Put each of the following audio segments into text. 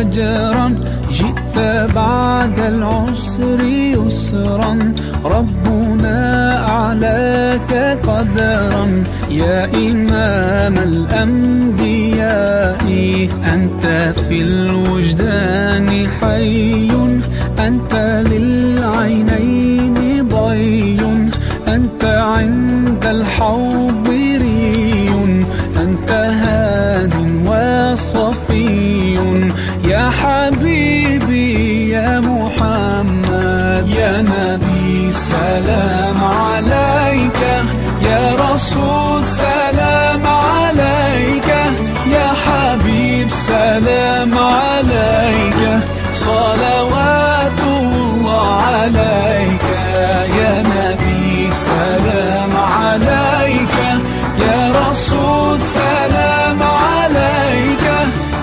أجرا، جئت بعد العسر يسرا، ربنا أعلاك قدرا. يا إمام الأنبياء أنت في الوجدان حي، أنت للعينين ضي، أنت عند الحوض ري، أنت هاد وصفي. يا حبيبي يا محمد، يا نبي سلام عليك، يا رسول سلام عليك، يا حبيب سلام عليك، صلوات الله عليك. يا نبي سلام عليك، يا رسول سلام عليك،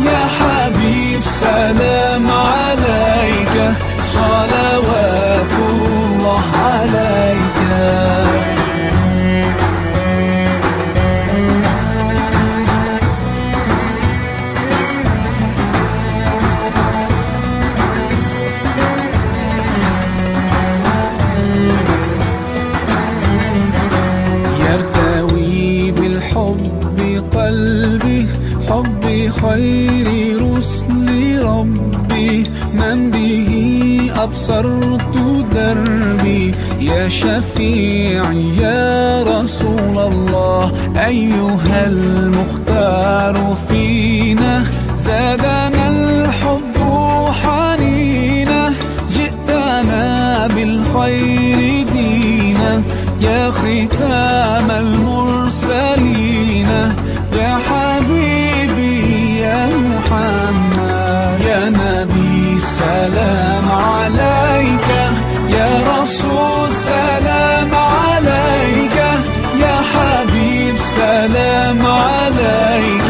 يا حبيب سلام عليك، صلوات الله عليك. يرتوي بالحب قلبي، حب خير رسل ربي، من به أبصرت دربي. يا شفيعي يا رسول الله، أيها المختار فينا، زادنا الحب حنينا، جئتنا بالخير دينا، يا ختام المرسلين، يا حبيبي يا محمد، يا نبي سلام عليك، يا رسول سلام عليك، يا حبيب سلام عليك،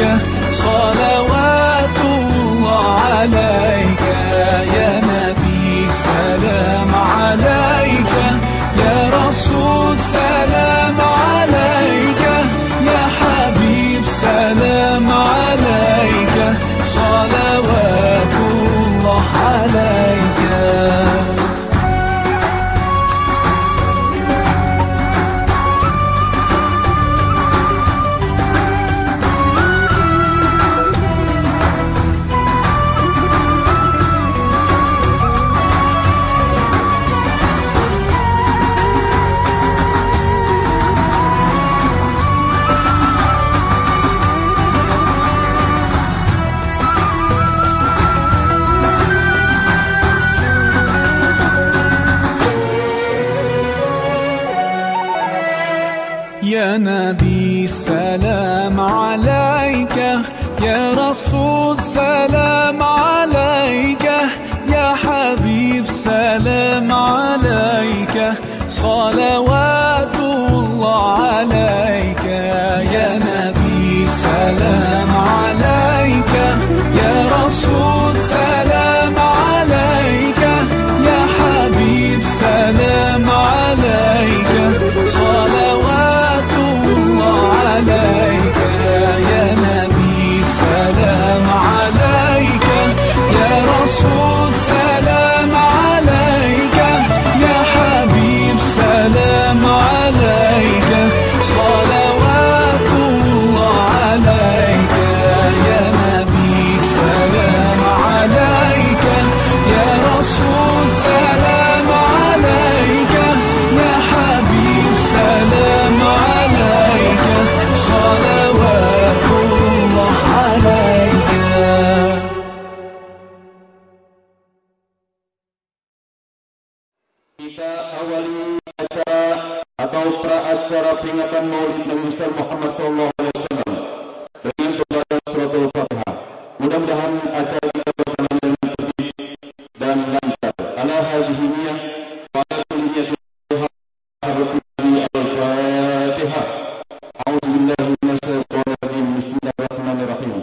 صلوات الله عليك. يا نبي سلام عليك، يا رسول سلام عليك، يا حبيب سلام عليك، صلوات الله عليك. يا نبي سلام عليك، يا رسول سلام عليك، يا حبيب سلام عليك، صلوات الله عليك. يا نبي سلام عليك، يا رسول سلام عليك، يا حبيب سلام عليك، صلوات الله عليك. يا نبي سلام عليك، يا رسول سلام عليك، يا حبيب سلام عليك، صلوات الله عليك. يا نبي سلام عليك، يا رسول سلام عليك، يا حبيب سلام عليك، صلوات الله عليك. Kita awali acara atau pra-acara peringatan Maulid Nabi Muhammad SAW dengan pembacaan suratul Fatihah. Mudah-mudahan acara kita berjalan dengan tertib dan lancar. Ala hazihi niyah wa ala kulli niyatin al-Fatihah. A'udzu billahi minasy syaithanir rajim. Bismillahirrahmanirrahim.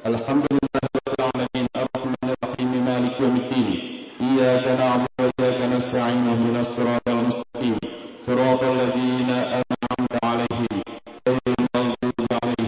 Alhamdulillahirabbil alamin arrahmanir rahim maliki yaumiddin. Iyyaka na'budu wa iyyaka nasta'in ihdinas siratal mustaqim. Siratal ladzina an'amta 'alaihim ghairil maghdubi 'alaihim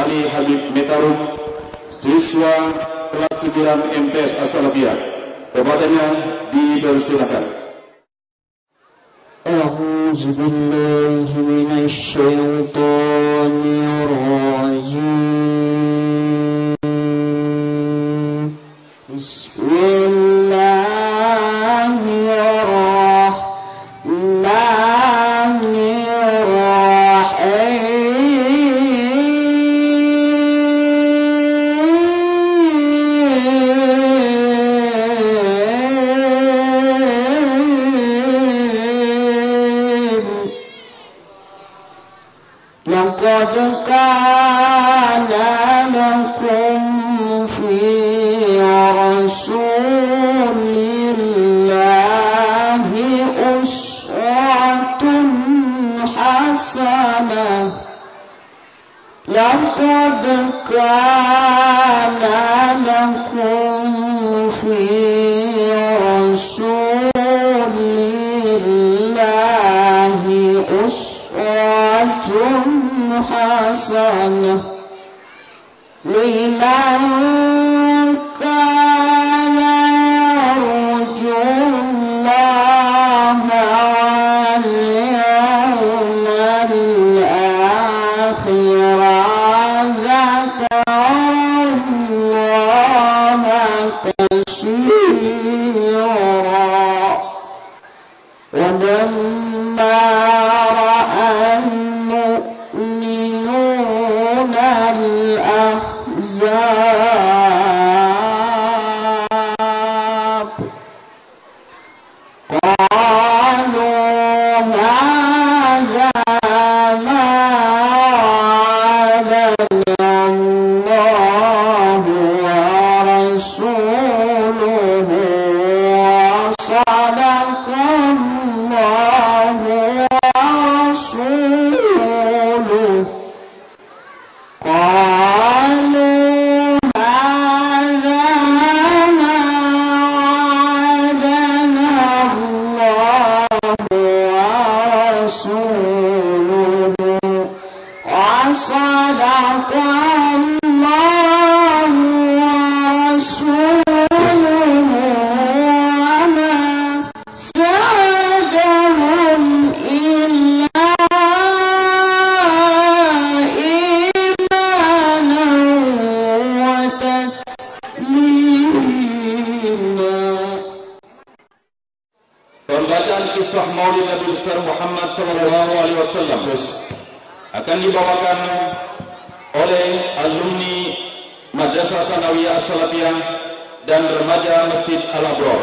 Ali Habib Metaruk, siswa kelas 9 MTS Aswalabia. Kepadanya dipersilakan. A'udzu billahi minasy syaithanir rajim. Laqad كان لكم في رسول الله أسوة حسنة لمن كان يرجو الله واليوم الآخر ذكر الله كثيرا ولما رأى المؤمنون الأحزاب قالوا هذا ما وعدنا الله ورسوله وصدق الله ورسوله قالوا هذا ما وعدنا الله ورسوله وصدق الله ورسوله وما زادهم إلا إيمانا وتسليما. Pembacaan kisah Maulid Nabi besar Muhammad Sallallahu Alaihi Wasallam akan dibawakan oleh alumni Madrasah Sanawiyah As-Salafiyah dan remaja Masjid Al-Abrar.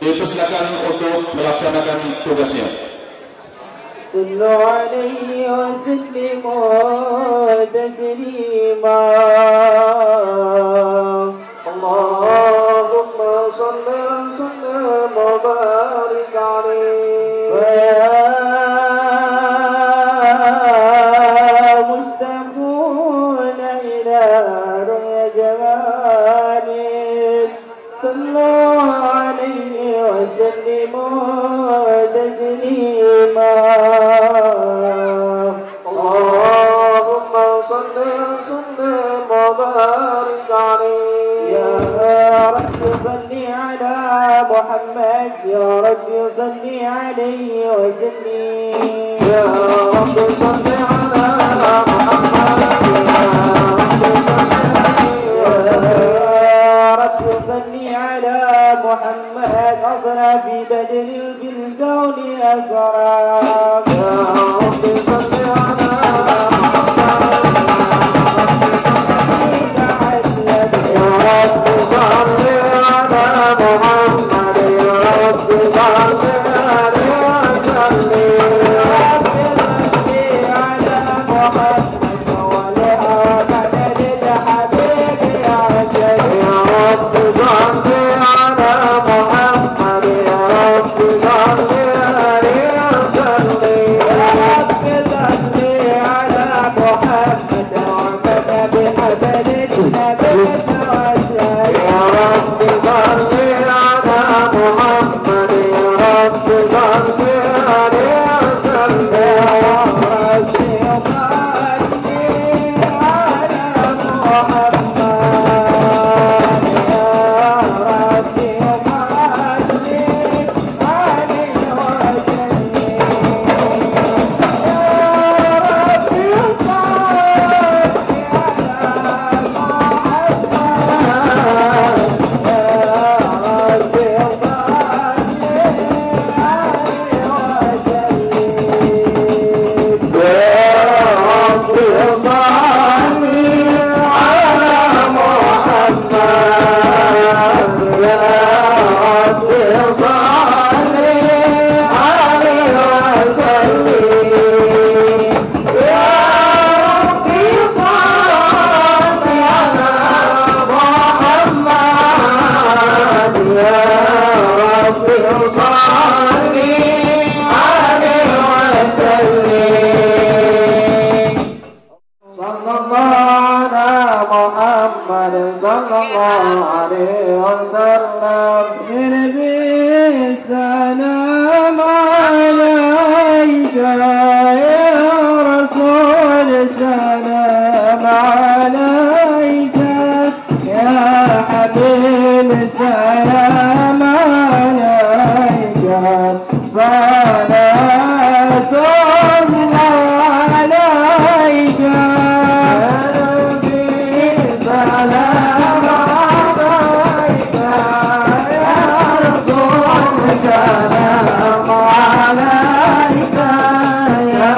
Dipersilakan untuk melaksanakan tugasnya. صلوا عليه وسلموا تسليما اللهم صل وسلم وبارك عليه ويا مستمعون إلى رؤيا جمالك صلوا عليه وسلموا تسليما اللهم صل وسلم وبارك عليه يا رب صل على محمد يا رب صل عليه وسلم يا رب صل على محمد يا رب صل على محمد أصرى في بدر في الكون أسرى يا رب صل على محمد محمد صلى الله عليه وسلم. نبي السلام عليك يا رسول السلام عليك يا حبيب السلام عليك صلاة الله عليك يا نبي سلام عليك يا رسول سلام عليك يا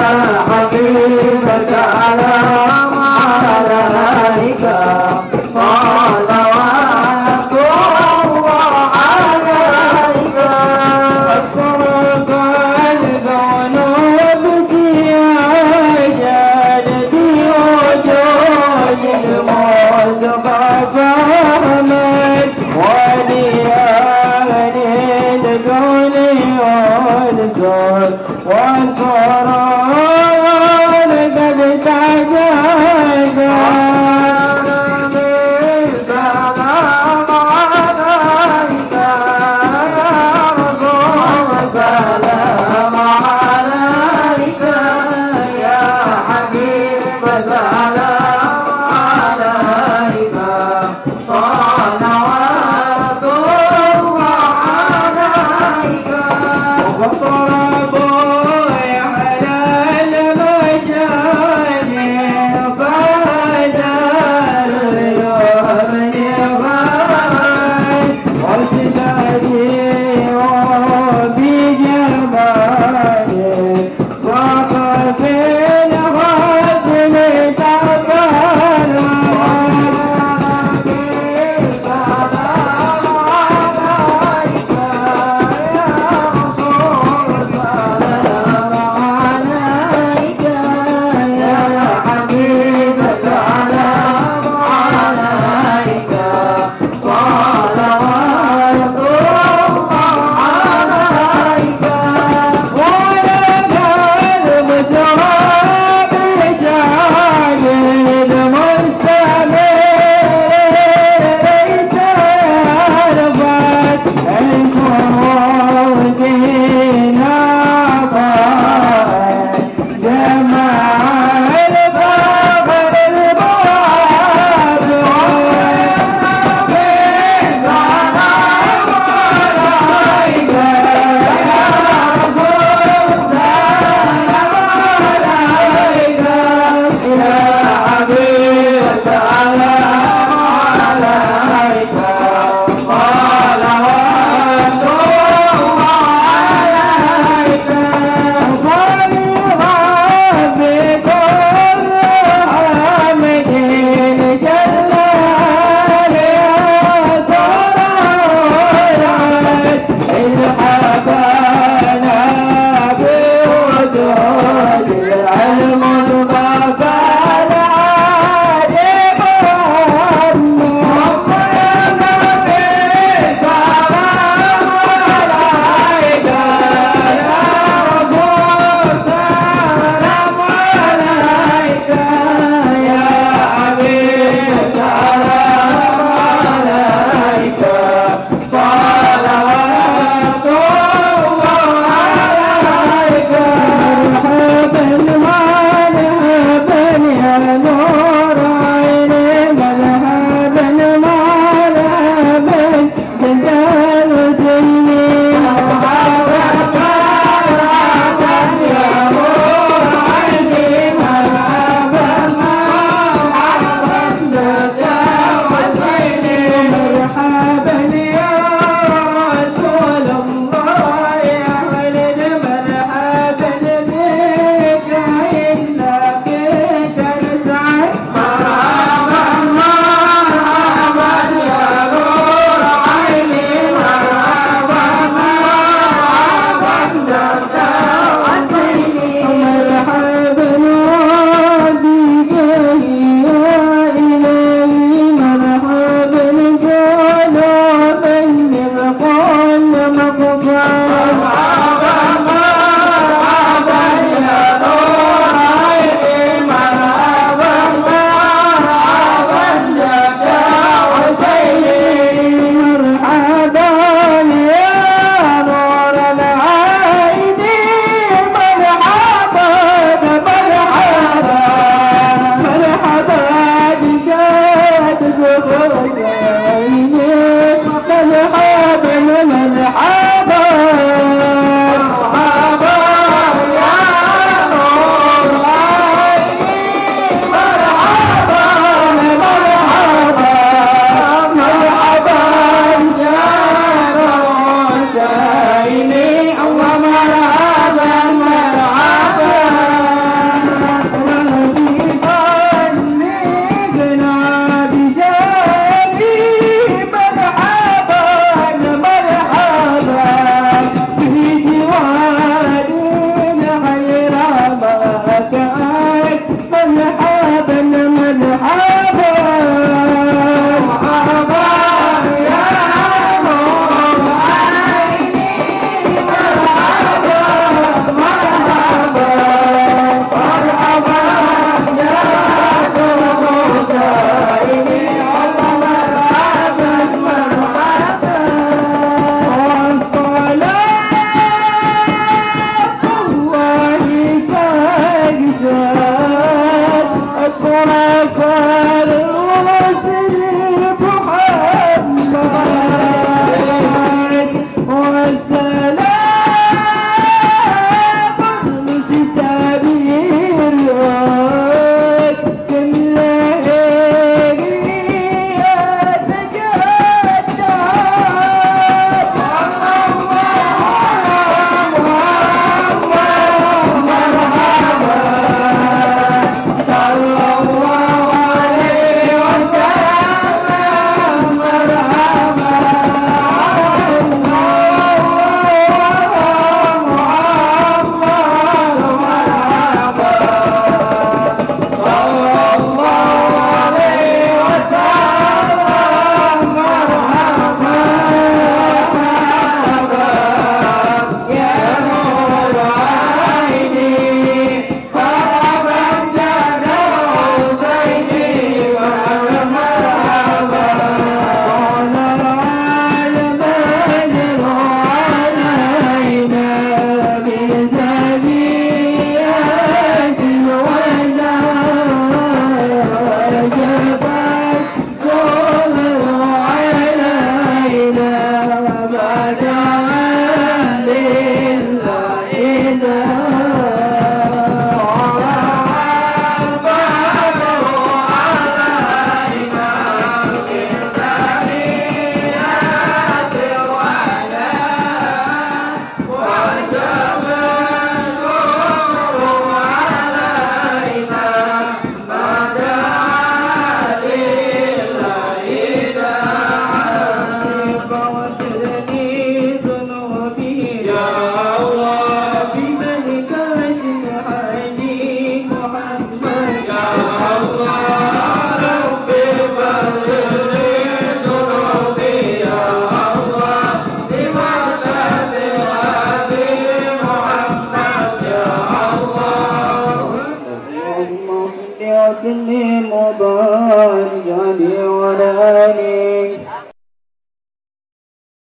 واجعله ولا آله.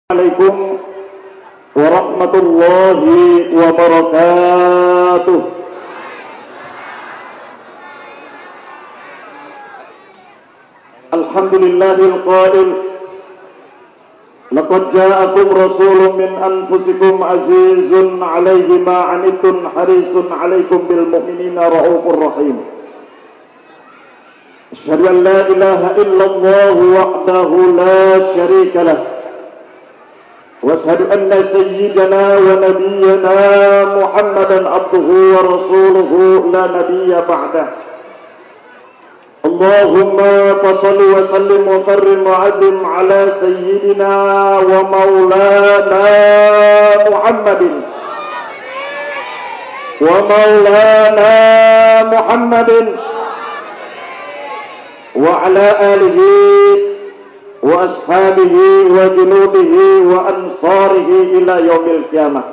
Assalamualaikum warahmatullahi wabarakatuh. Alhamdulillahil qail laqad ja'akum rasulun min anfusikum azizun 'alaihi ma 'anittum harisun 'alaikum bil mu'minina raufur rahim. Asyhadu an la ilaha illallah wahdahu la syarika lah. Wa asyhadu anna sayyidana wa nabiyyana Muhammadan abduhu wa rasuluhu la nabiyya ba'dah. Allahumma fassalli wa sallim wa karrim wa adim ala sayyidina wa maulana Muhammadin wa ala alihi wa ashabihi wa junubihi wa ansarihi ila yaumil qiyamah.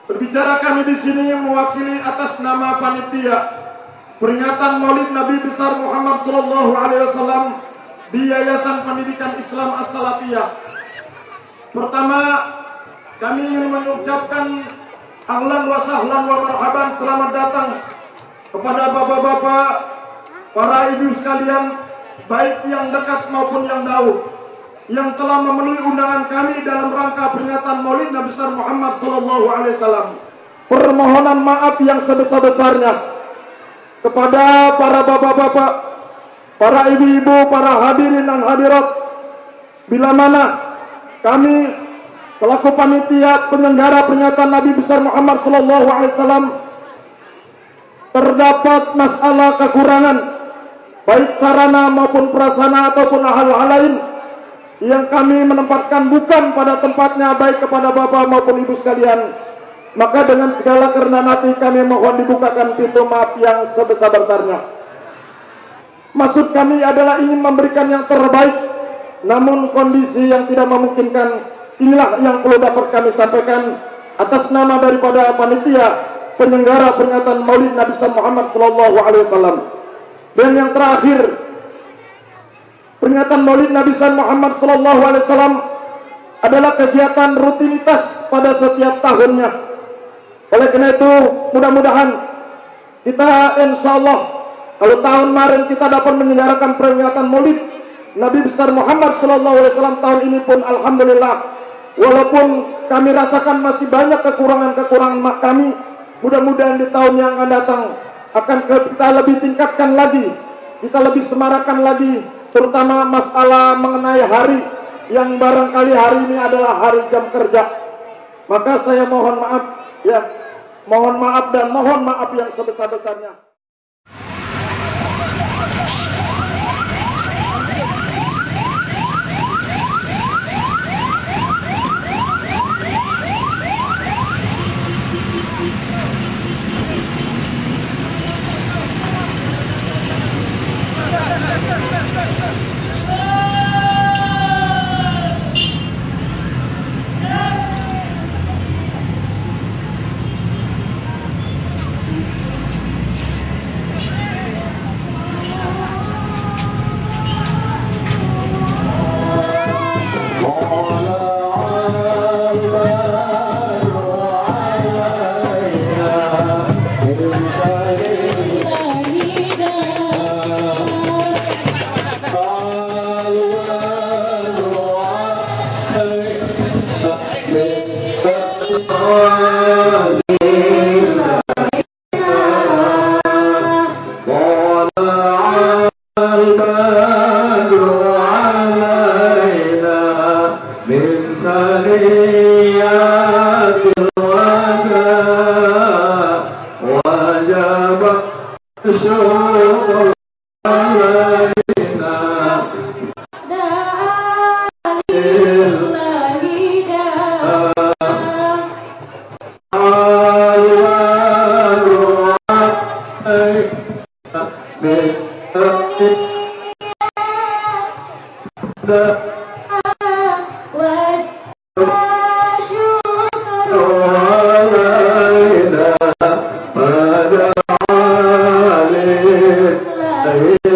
Berbicara kami di sini mewakili atas nama panitia peringatan Maulid Nabi besar Muhammad sallallahu alaihi wasallam di Yayasan Pendidikan Islam As-Salafiyah. Pertama, kami ingin mengucapkan ahlan wa sahlan wa marhaban, selamat datang kepada bapak-bapak, para ibu sekalian, baik yang dekat maupun yang jauh, yang telah memenuhi undangan kami dalam rangka peringatan Maulid Nabi besar Muhammad sallallahu alaihi wasallam. Permohonan maaf yang sebesar-besarnya kepada para bapak-bapak, para ibu-ibu, para hadirin dan hadirat, bila mana kami selaku panitia penyelenggara peringatan Nabi besar Muhammad sallallahu alaihi wasallam terdapat masalah kekurangan baik sarana maupun prasarana ataupun hal-hal lain yang kami menempatkan bukan pada tempatnya baik kepada bapak maupun ibu sekalian, maka dengan segala kerendahan hati kami mohon dibukakan pintu maaf yang sebesar-besarnya. Maksud kami adalah ingin memberikan yang terbaik, namun kondisi yang tidak memungkinkan. Inilah yang perlu dapat kami sampaikan atas nama daripada panitia penyelenggara peringatan Maulid Nabi Muhammad sallallahu alaihi wasallam. Dan yang terakhir, peringatan Maulid Nabi Muhammad sallallahu alaihi wasallam adalah kegiatan rutinitas pada setiap tahunnya. Oleh karena itu, mudah-mudahan kita insyaallah kalau tahun kemarin kita dapat menyelenggarakan peringatan Maulid Nabi besar Muhammad sallallahu alaihi wasallam, tahun ini pun alhamdulillah, walaupun kami rasakan masih banyak kekurangan-kekurangan kami, mudah-mudahan di tahun yang akan datang akan kita lebih tingkatkan lagi, kita lebih semarakan lagi, terutama masalah mengenai hari yang barangkali hari ini adalah hari jam kerja. Maka saya mohon maaf, ya, mohon maaf dan mohon maaf yang sebesar-besarnya.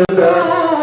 Pada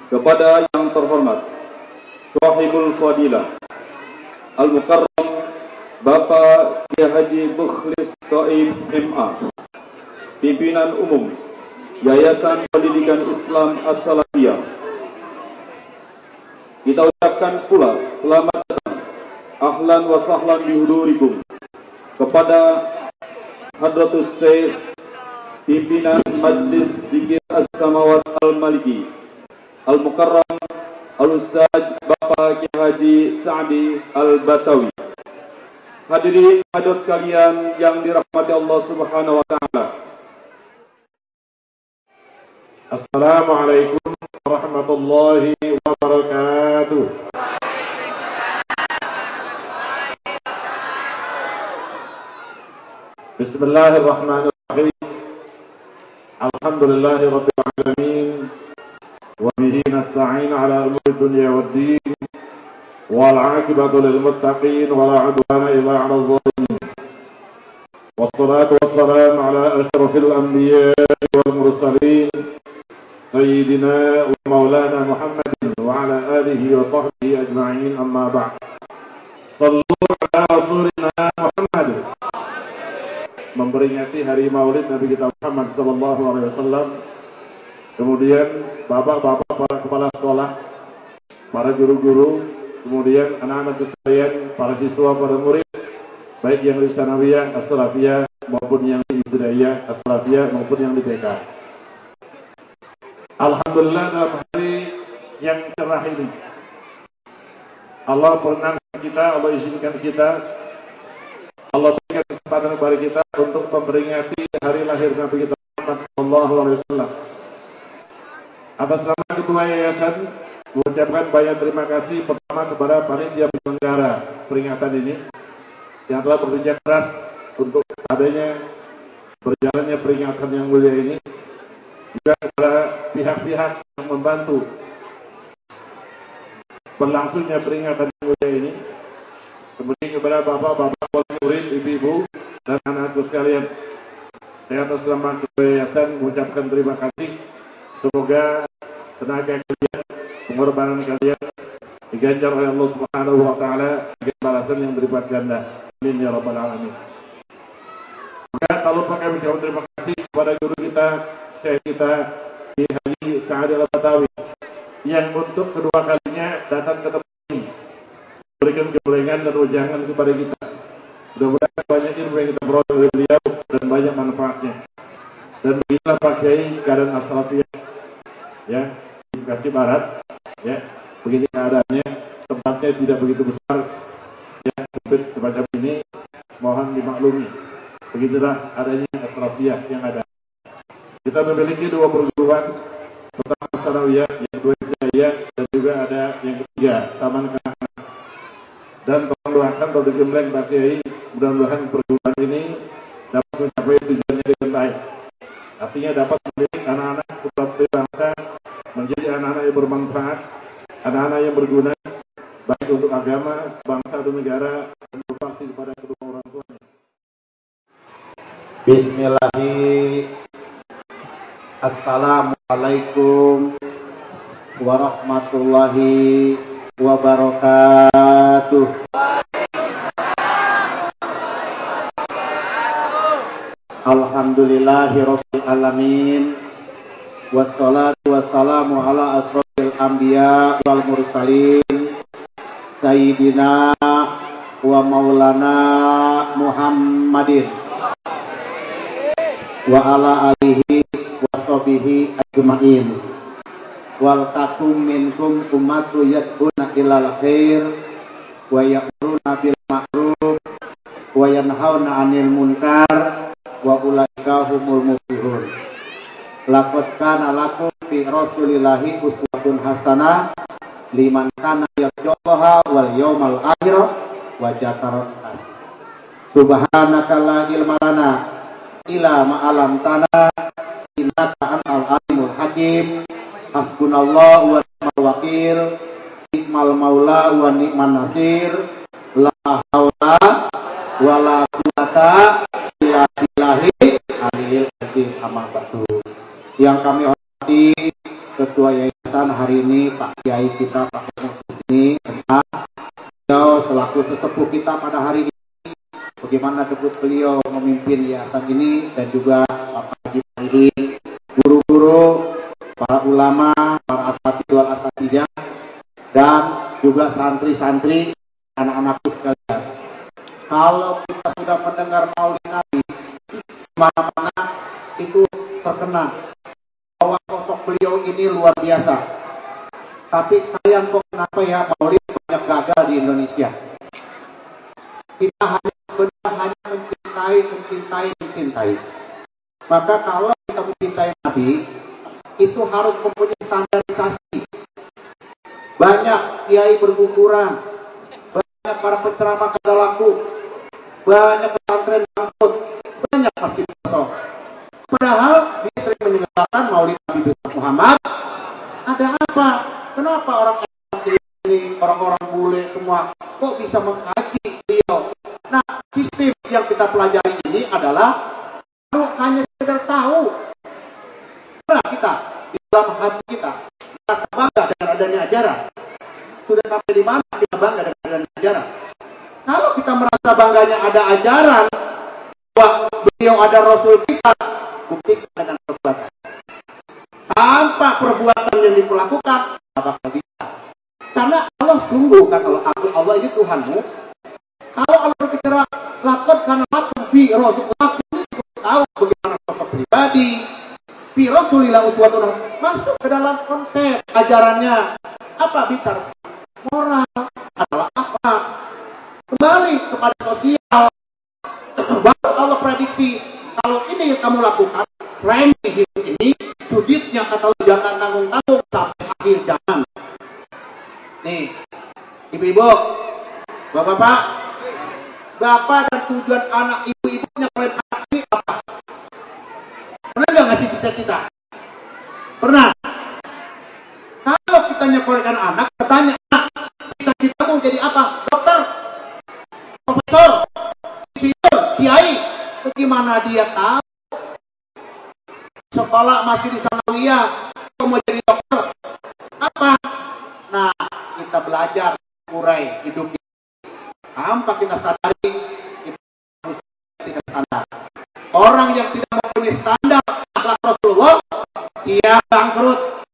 Kepada yang terhormat Sahibul Fadilah Al-Mukarram Bapak Kiai Haji Mukhlis Thaib MA, Pimpinan Umum Yayasan Pendidikan Islam As-Salafiyah, kita ucapkan pula selamat datang, ahlan wa sahlan bihudurikum, kepada Hadratus Syekh Pimpinan Majlis Zikir As-Samawat Al-Maliki Al-Mukarram Al-Ustaz Bapak Kiai Haji Sa'di Al-Batawi. Hadirin hadirat sekalian yang dirahmati Allah Subhanahu wa taala. Assalamualaikum warahmatullahi wabarakatuh. Bismillahirrahmanirrahim. Alhamdulillahirabbil alamin. وبه نستعين على أمور الدنيا والدين والعاقبة للمتقين ولا عدوان إلا على الظالمين والصلاة والسلام على أشرف الأنبياء والمرسلين سيدنا ومولانا محمد وعلى آله وصحبه أجمعين أما بعد صلوا على رسولنا محمد. Memperingati hari Maulid Nabi kita Muhammad sallallahu alaihi wasallam. Kemudian bapak-bapak, para kepala sekolah, para guru-guru, kemudian anak-anak sekalian, para siswa, para murid, baik yang di Sanawiyah, As-Salafiyah, maupun yang di Ibtidaiyah, As-Salafiyah, maupun yang di TK. Alhamdulillah dalam hari yang cerah ini, Allah perkenankan kita, Allah izinkan kita, Allah berikan kesempatan kepada kita untuk memperingati hari lahir Nabi kita Muhammad sallallahu alaihi wasallam. Atas nama Ketua Yayasan, mengucapkan banyak terima kasih pertama kepada panitia penyelenggara peringatan ini yang telah bekerja keras untuk adanya berjalannya peringatan yang mulia ini, juga kepada pihak-pihak yang membantu berlangsungnya peringatan yang mulia ini, kemudian kepada bapak-bapak, murid, ibu-ibu, dan anak-anakku sekalian. Saya atas nama Ketua Yayasan mengucapkan terima kasih. Semoga tenaga kalian, pengorbanan kalian diganjar oleh Allah Subhanahu wa taala dengan balasan yang berlipat ganda. Amin ya rabbal alamin. Maka tak lupa kami ucapkan terima kasih kepada guru kita, syekh kita di Haji Sa'di Al-Batawi yang untuk kedua kalinya datang ke tempat ini, berikan kebelengan dan ujangan kepada kita. Mudah-mudahan banyak ilmu yang kita peroleh dari beliau dan banyak manfaatnya. Dan beginilah Pak Kiai keadaan As-Salafiyah, ya, di Bekasi Barat, ya, begini keadaannya, tempatnya tidak begitu besar, ya, sempit semacam ini, mohon dimaklumi. Begitulah adanya As-Salafiyah yang ada. Kita memiliki dua perguruan, pertama Sanawiyah, yang kedua Ibtidaiyah, dan juga ada yang ketiga Taman Kanak-kanak. Dan tolong doakan kalau digembleng Pak Kiai, mudah-mudahan perguruan ini dapat mencapai tujuannya dengan baik. Artinya dapat mendidik anak-anak putra bangsa menjadi anak-anak yang bermanfaat, anak-anak yang berguna baik untuk agama, bangsa dan negara, dan berbakti kepada kedua orang tuanya. Bismillahirrahmanirrahim. Assalamualaikum warahmatullahi wabarakatuh. wabarakatuh. Alhamdulillahirabbil alamin. Wassalatu wassalamu ala asrofil anbiya wal mursalin sayyidina wa maulana Muhammadin wa ala alihi wa sahbihi ajma'in. Wal takum minkum ummatu yad'una ilal khair wa ya'muruna bil ma'ruf wa yanhauna 'anil munkar wa ulaika humul muflihun. Laqad kana lakum fi rasulillahi uswatun hasanah liman kana yarjullaha wal yawmal akhir wa dzakara Allah. Subhanaka la ilma lana illa ma 'allamtana innaka antal alimul hakim. Hasbunallahu wa ni'mal wakil. Ni'mal maula wa ni'man nasir. La haula wa la quwata illa billahi aliyil azim. Amma ba'du. Yang kami hormati Ketua Yayasan hari ini Pak Kiai kita Pak ini, beliau selaku sesepuh kita pada hari ini, bagaimana debut beliau memimpin yayasan ini, dan juga Bapak Haji Maidin, guru-guru, para ulama, para asatidz wal asatijah, dan juga santri-santri, anak-anakku sekalian. Kalau kita sudah mendengar Maulid Nabi, mana-mana itu terkena bahwa sosok beliau ini luar biasa. Tapi sayang kok kenapa ya Maulid banyak gagal di Indonesia. Kita hanya mencintai. Maka kalau kita mencintai Nabi, itu harus mempunyai standarisasi. Banyak kiai berguguran, banyak para penceramah kada laku, banyak pesantren bangkrut, banyak pasti kosong. Padahal dia sering menyebarkan Maulid Nabi Muhammad. Ada apa? Kenapa orang ini, orang-orang bule semua kok bisa mengkaji beliau? Nah, sistem yang kita pelajari ini adalah hanya sekedar tahu. Nah, kita di dalam hati kita merasa bangga dengan adanya ajaran. Sudah sampai di mana kita bangga dengan adanya ajaran? Kalau kita merasa bangganya ada ajaran bahwa beliau ada Rasul kita, buktikan dengan perbuatan. Tanpa perbuatan yang dilakukan, tidak bakal bisa. Karena Allah sungguh kata Allah ini Tuhanmu. Kalau Allah berbicara lakon karena lakum fi Rasul, tahu bagaimana sosok pribadi. Fi Rasulillah uswatun masuk ke dalam konsep ajarannya. Apa bicara moral adalah apa? Kembali kepada sosial. Baru Allah prediksi. Kalau ini yang kamu lakukan, remeh hidup ini, suditnya kata lu jangan tanggung-tanggung sampai akhir zaman. Nih, ibu-ibu, bapak-bapak, bapak dan tujuan anak ibu-ibunya kalian anak ini apa? Pernah nggak ngasih cita-cita? Pernah? Kalau kita nyekolahkan anak, bertanya, cita-cita mau jadi apa? Dokter, profesor, insinyur, kiai. Gimana dia tahu? Sekolah masih di sanawiyah, mau jadi dokter apa? Nah, kita belajar urai hidup ini. Tanpa kita sadari, kita harus tidak standar. Orang yang tidak mempunyai standar akhlak Rasulullah, dia bangkrut.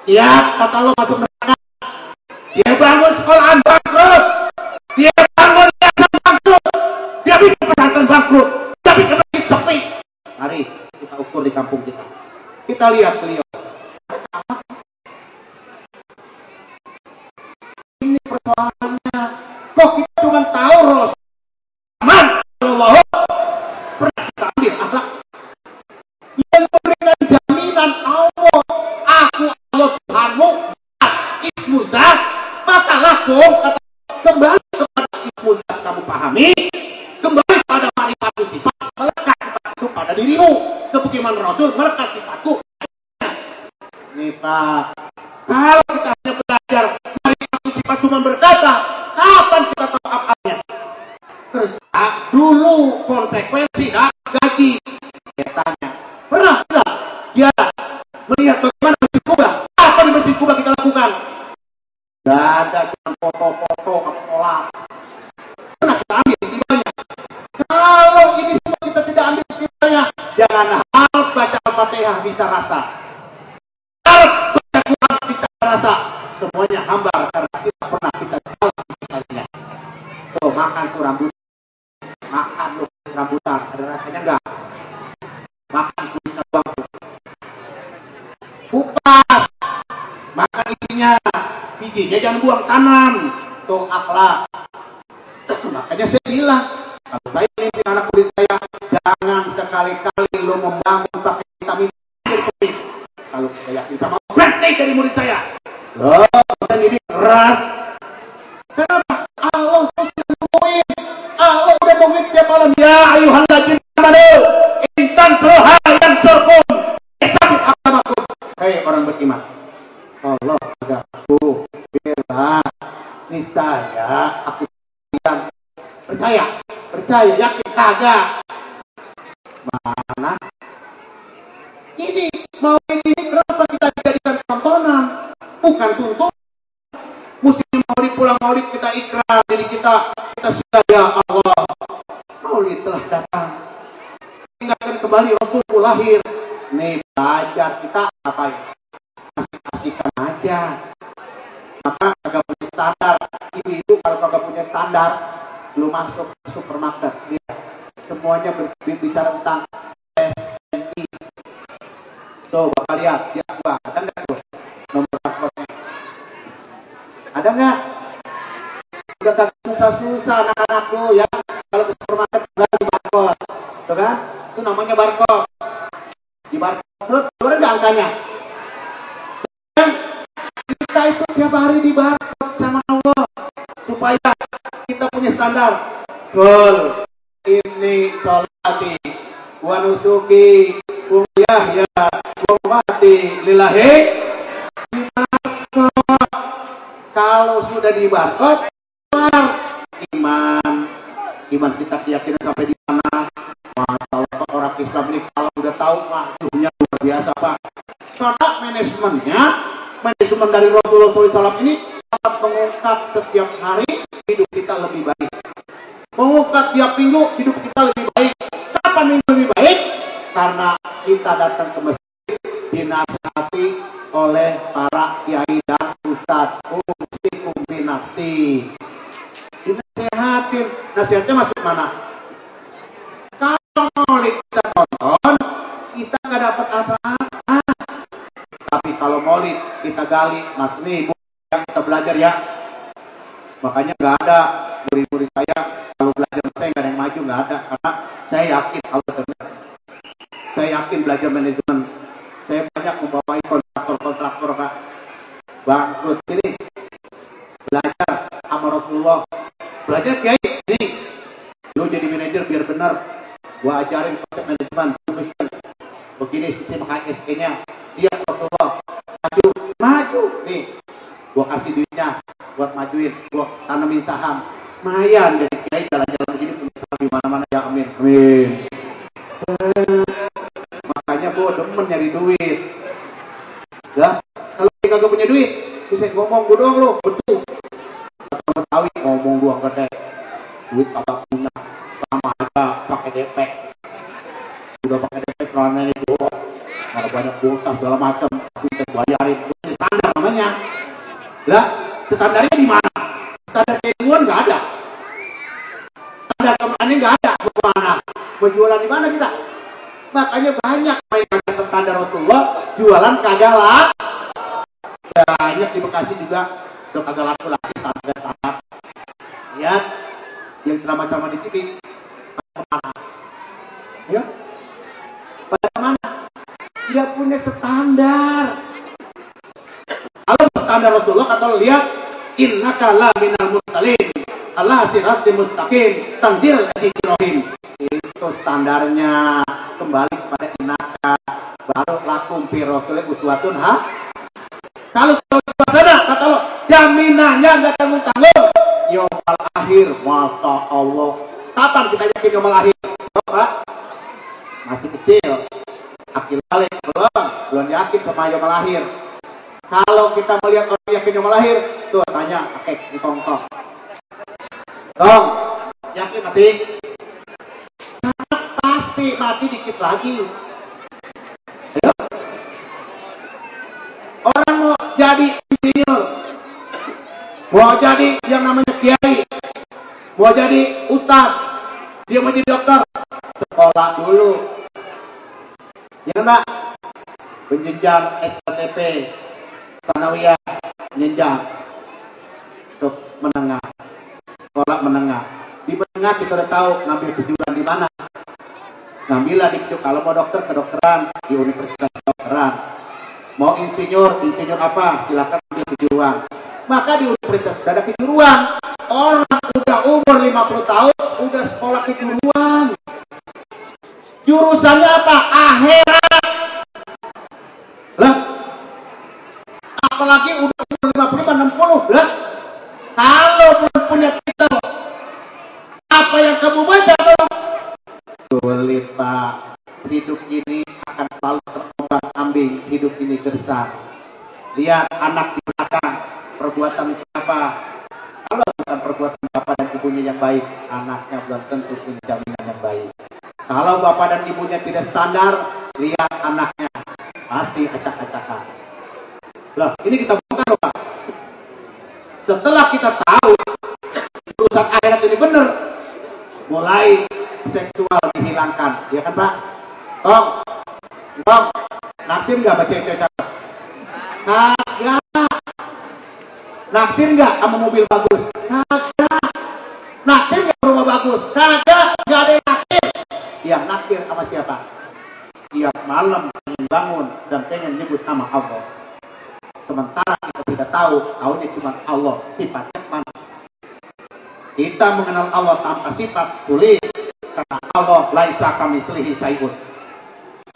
Dia kata lo masuk neraka. Dia bangun sekolahan bangkrut. Dia bangun yayasan bangkrut. Dia bikin pesantren bangkrut. Tapi kembali sepi. Mari kita ukur di kampung kita. Kita lihat beliau. Ini persoalannya. Kok kita cuma tahu Rasulullah pernah kita ambil akhlak. Yang memberikan jaminan Allah, aku Allah Tuhanmu, ismuzat, maka lakum kembali kepada ismuzat kamu pahami, kembali pada marifat sifat. Melekat pada dirimu sebagaimana Rasul melekat sifatku. Nih Pak, kalau kita hanya belajar marifat sifat cuma berkata, kapan kita tahu apanya? Kerja dulu konsekuensi dan gaji. Saya tanya, pernah tidak dia melihat bagaimana Masjid Kuba? Apa di Masjid Kuba kita lakukan? Gak ada, cuma foto-foto, kamu sholat salaf. Pernah kita ambil timbanya. Kalau ini semua kita tidak ambil timbanya, jangan harap baca Al-Fatihah bisa rasa, harap baca Quran bisa rasa, semuanya hambar karena kita pernah kita tahu ceritanya. Tuh makan tuh rambutan, makan tuh rambutan, ada rasanya enggak? Makan kulitnya doang tuh. Kupas, makan isinya, bijinya jangan buang, tanam. Tuh akhlak. Makanya saya bilang, kalau saya mimpin anak murid saya, jangan sekali-kali lo membangun pakai vitamin. Kalau saya yakin sama berhenti dari murid saya. Dan ini keras. Kenapa? Allah sudah ngomongin. Allah udah ngomongin tiap malam. Ya ayuhalladzina amanu intan yang terkum. Esabit akamakum. Hei orang beriman. Allah agakku bela niscaya aku yang percaya yakin kagak. Mana ini mau ini kenapa kita dijadikan tontonan bukan tuntut. Mesti maulid pulang maulid kita ikrar jadi kita sudah ya Allah maulid telah datang ingatkan kembali Rasulullah lahir nih belajar kita apa asik-asikan aja. Maka kagak punya standar. Ibu-ibu kalau kagak punya standar belum masuk ke supermarket dia semuanya berbicara tentang SNI. Tuh bapak lihat dia gua ada nggak tuh nomor barcode-nya? Ada nggak? Udah kagak susah-susah anak-anakku ya kalau ke supermarket nggak di barcode, tuh kan? Itu namanya barcode. Di barcode keluar nggak angkanya? Kita itu tiap hari di barcode sama Allah supaya kita punya standar. Kul ini sholati wa nusuki wa yahya wa mati lillahi. Kalau sudah di barcode iman kita keyakinan sampai di mana. Masalah orang Islam ini kalau udah tahu maksudnya luar biasa Pak. Karena manajemen dari Rasulullah SAW ini dapat mengungkap setiap hari hidup kita lebih baik. Mengungkap tiap minggu hidup kita lebih baik. Kapan minggu lebih baik? Karena kita datang ke masjid dinasihati oleh para kiai dan ustadz. Umsikum binafsi. Dinasehatin. Nasihatnya masuk mana? Kalau maulid kita tonton, kita nggak dapat apa-apa. Tapi kalau maulid kita gali, mas nih yang kita belajar ya. Makanya nggak ada murid-murid saya kalau belajar saya nggak ada yang maju, nggak ada. Karena saya yakin Allah benar. Saya yakin belajar manajemen. Saya banyak membawai kontraktor Pak. Bangkrut ini belajar sama Rasulullah. Belajar kiai ini. Lu jadi manajer biar benar. Gua ajarin konsep manajemen. Begini sistem HSG-nya. Dia Rasulullah maju nih, gua kasih duitnya buat majuin, gua tanamin saham, lumayan dari kiai jalan-jalan begini punya saham di mana-mana ya amin. Makanya gua demen nyari duit. Ya, kalau kita gak punya duit, bisa ngomong gua doang lo, betul. Kalau Betawi ngomong doang gede, duit kagak punya, sama aja pakai DP. Udah pakai DP karena itu. Ada banyak dosa segala macam, tapi saya bayarin. Ini standar namanya. Lah, standarnya di mana? Standar keilmuan nggak ada. Standar kemana nggak ada. Bagaimana? Berjualan di mana kita? Makanya banyak mereka yang standar Rasulullah jualan kagak lah. Banyak di Bekasi juga udah kagak laku lagi standar. Lihat yang ceramah-ceramah di TV. Mana? Ya? Pada mana? Dia punya standar. Kalau standar Rasulullah kata lihat innaka la minal mursalin ala siratal mustaqim tanzil azizir. Itu standarnya kembali kepada innaka baru lakum fi rasulil uswatun Kalau sana kata Allah jaminannya enggak tanggung-tanggung. Yaumul akhir masa Allah. Kapan kita yakin yaumul akhir? Pak masih kecil. Akil balik belum yakin sama yaumul akhir. Kalau kita melihat orang yakin yaumul akhir, tuh tanya akek di Kongkong. Dong, yakin mati? Pasti mati dikit lagi. Ayo. Orang mau jadi insinyur, mau jadi yang namanya kiai, mau jadi ustaz, dia mau jadi dokter, sekolah dulu. Ya Mbak, penjenjang SLTP, Sanawiyah, jenjang untuk menengah, sekolah menengah. Di menengah kita udah tahu ngambil kejuruan di mana. Ngambillah di kalau mau dokter kedokteran di Universitas Kedokteran. Mau insinyur apa? Silakan ambil kejuruan. Maka di universitas sudah ada kejuruan. Orang udah umur 50 tahun udah sekolah kejuruan. Jurusannya apa? Akhirat. Lah. Apalagi udah umur 55 60 lah. Kalau belum punya titel, apa yang kamu baca tuh? Sulit Pak. Hidup ini akan selalu terombang-ambing, hidup ini gersang. Lihat anak di belakang, perbuatan apa? Kalau bukan perbuatan bapak dan ibunya yang baik, anaknya belum tentu punya jaminan yang baik. Kalau bapak dan ibunya tidak standar, lihat anaknya pasti acak-acakan. Loh, ini kita bongkar loh Pak. Setelah kita tahu urusan akhirat ini benar, mulai seksual dihilangkan, ya kan Pak? Tong, naksir nggak baca cewek cakep? Kagak. Naksir nggak sama mobil bagus? Kagak. Naksir nggak rumah bagus? Kagak. Nggak ada yang naksir. Yang naksir sama siapa? Tiap malam pengen bangun dan pengen nyebut nama Allah. Sementara kita tidak tahu, tahunya cuma Allah, sifatnya mana? Kita mengenal Allah tanpa sifat sulit, karena Allah laisa kamitslihi syai'un.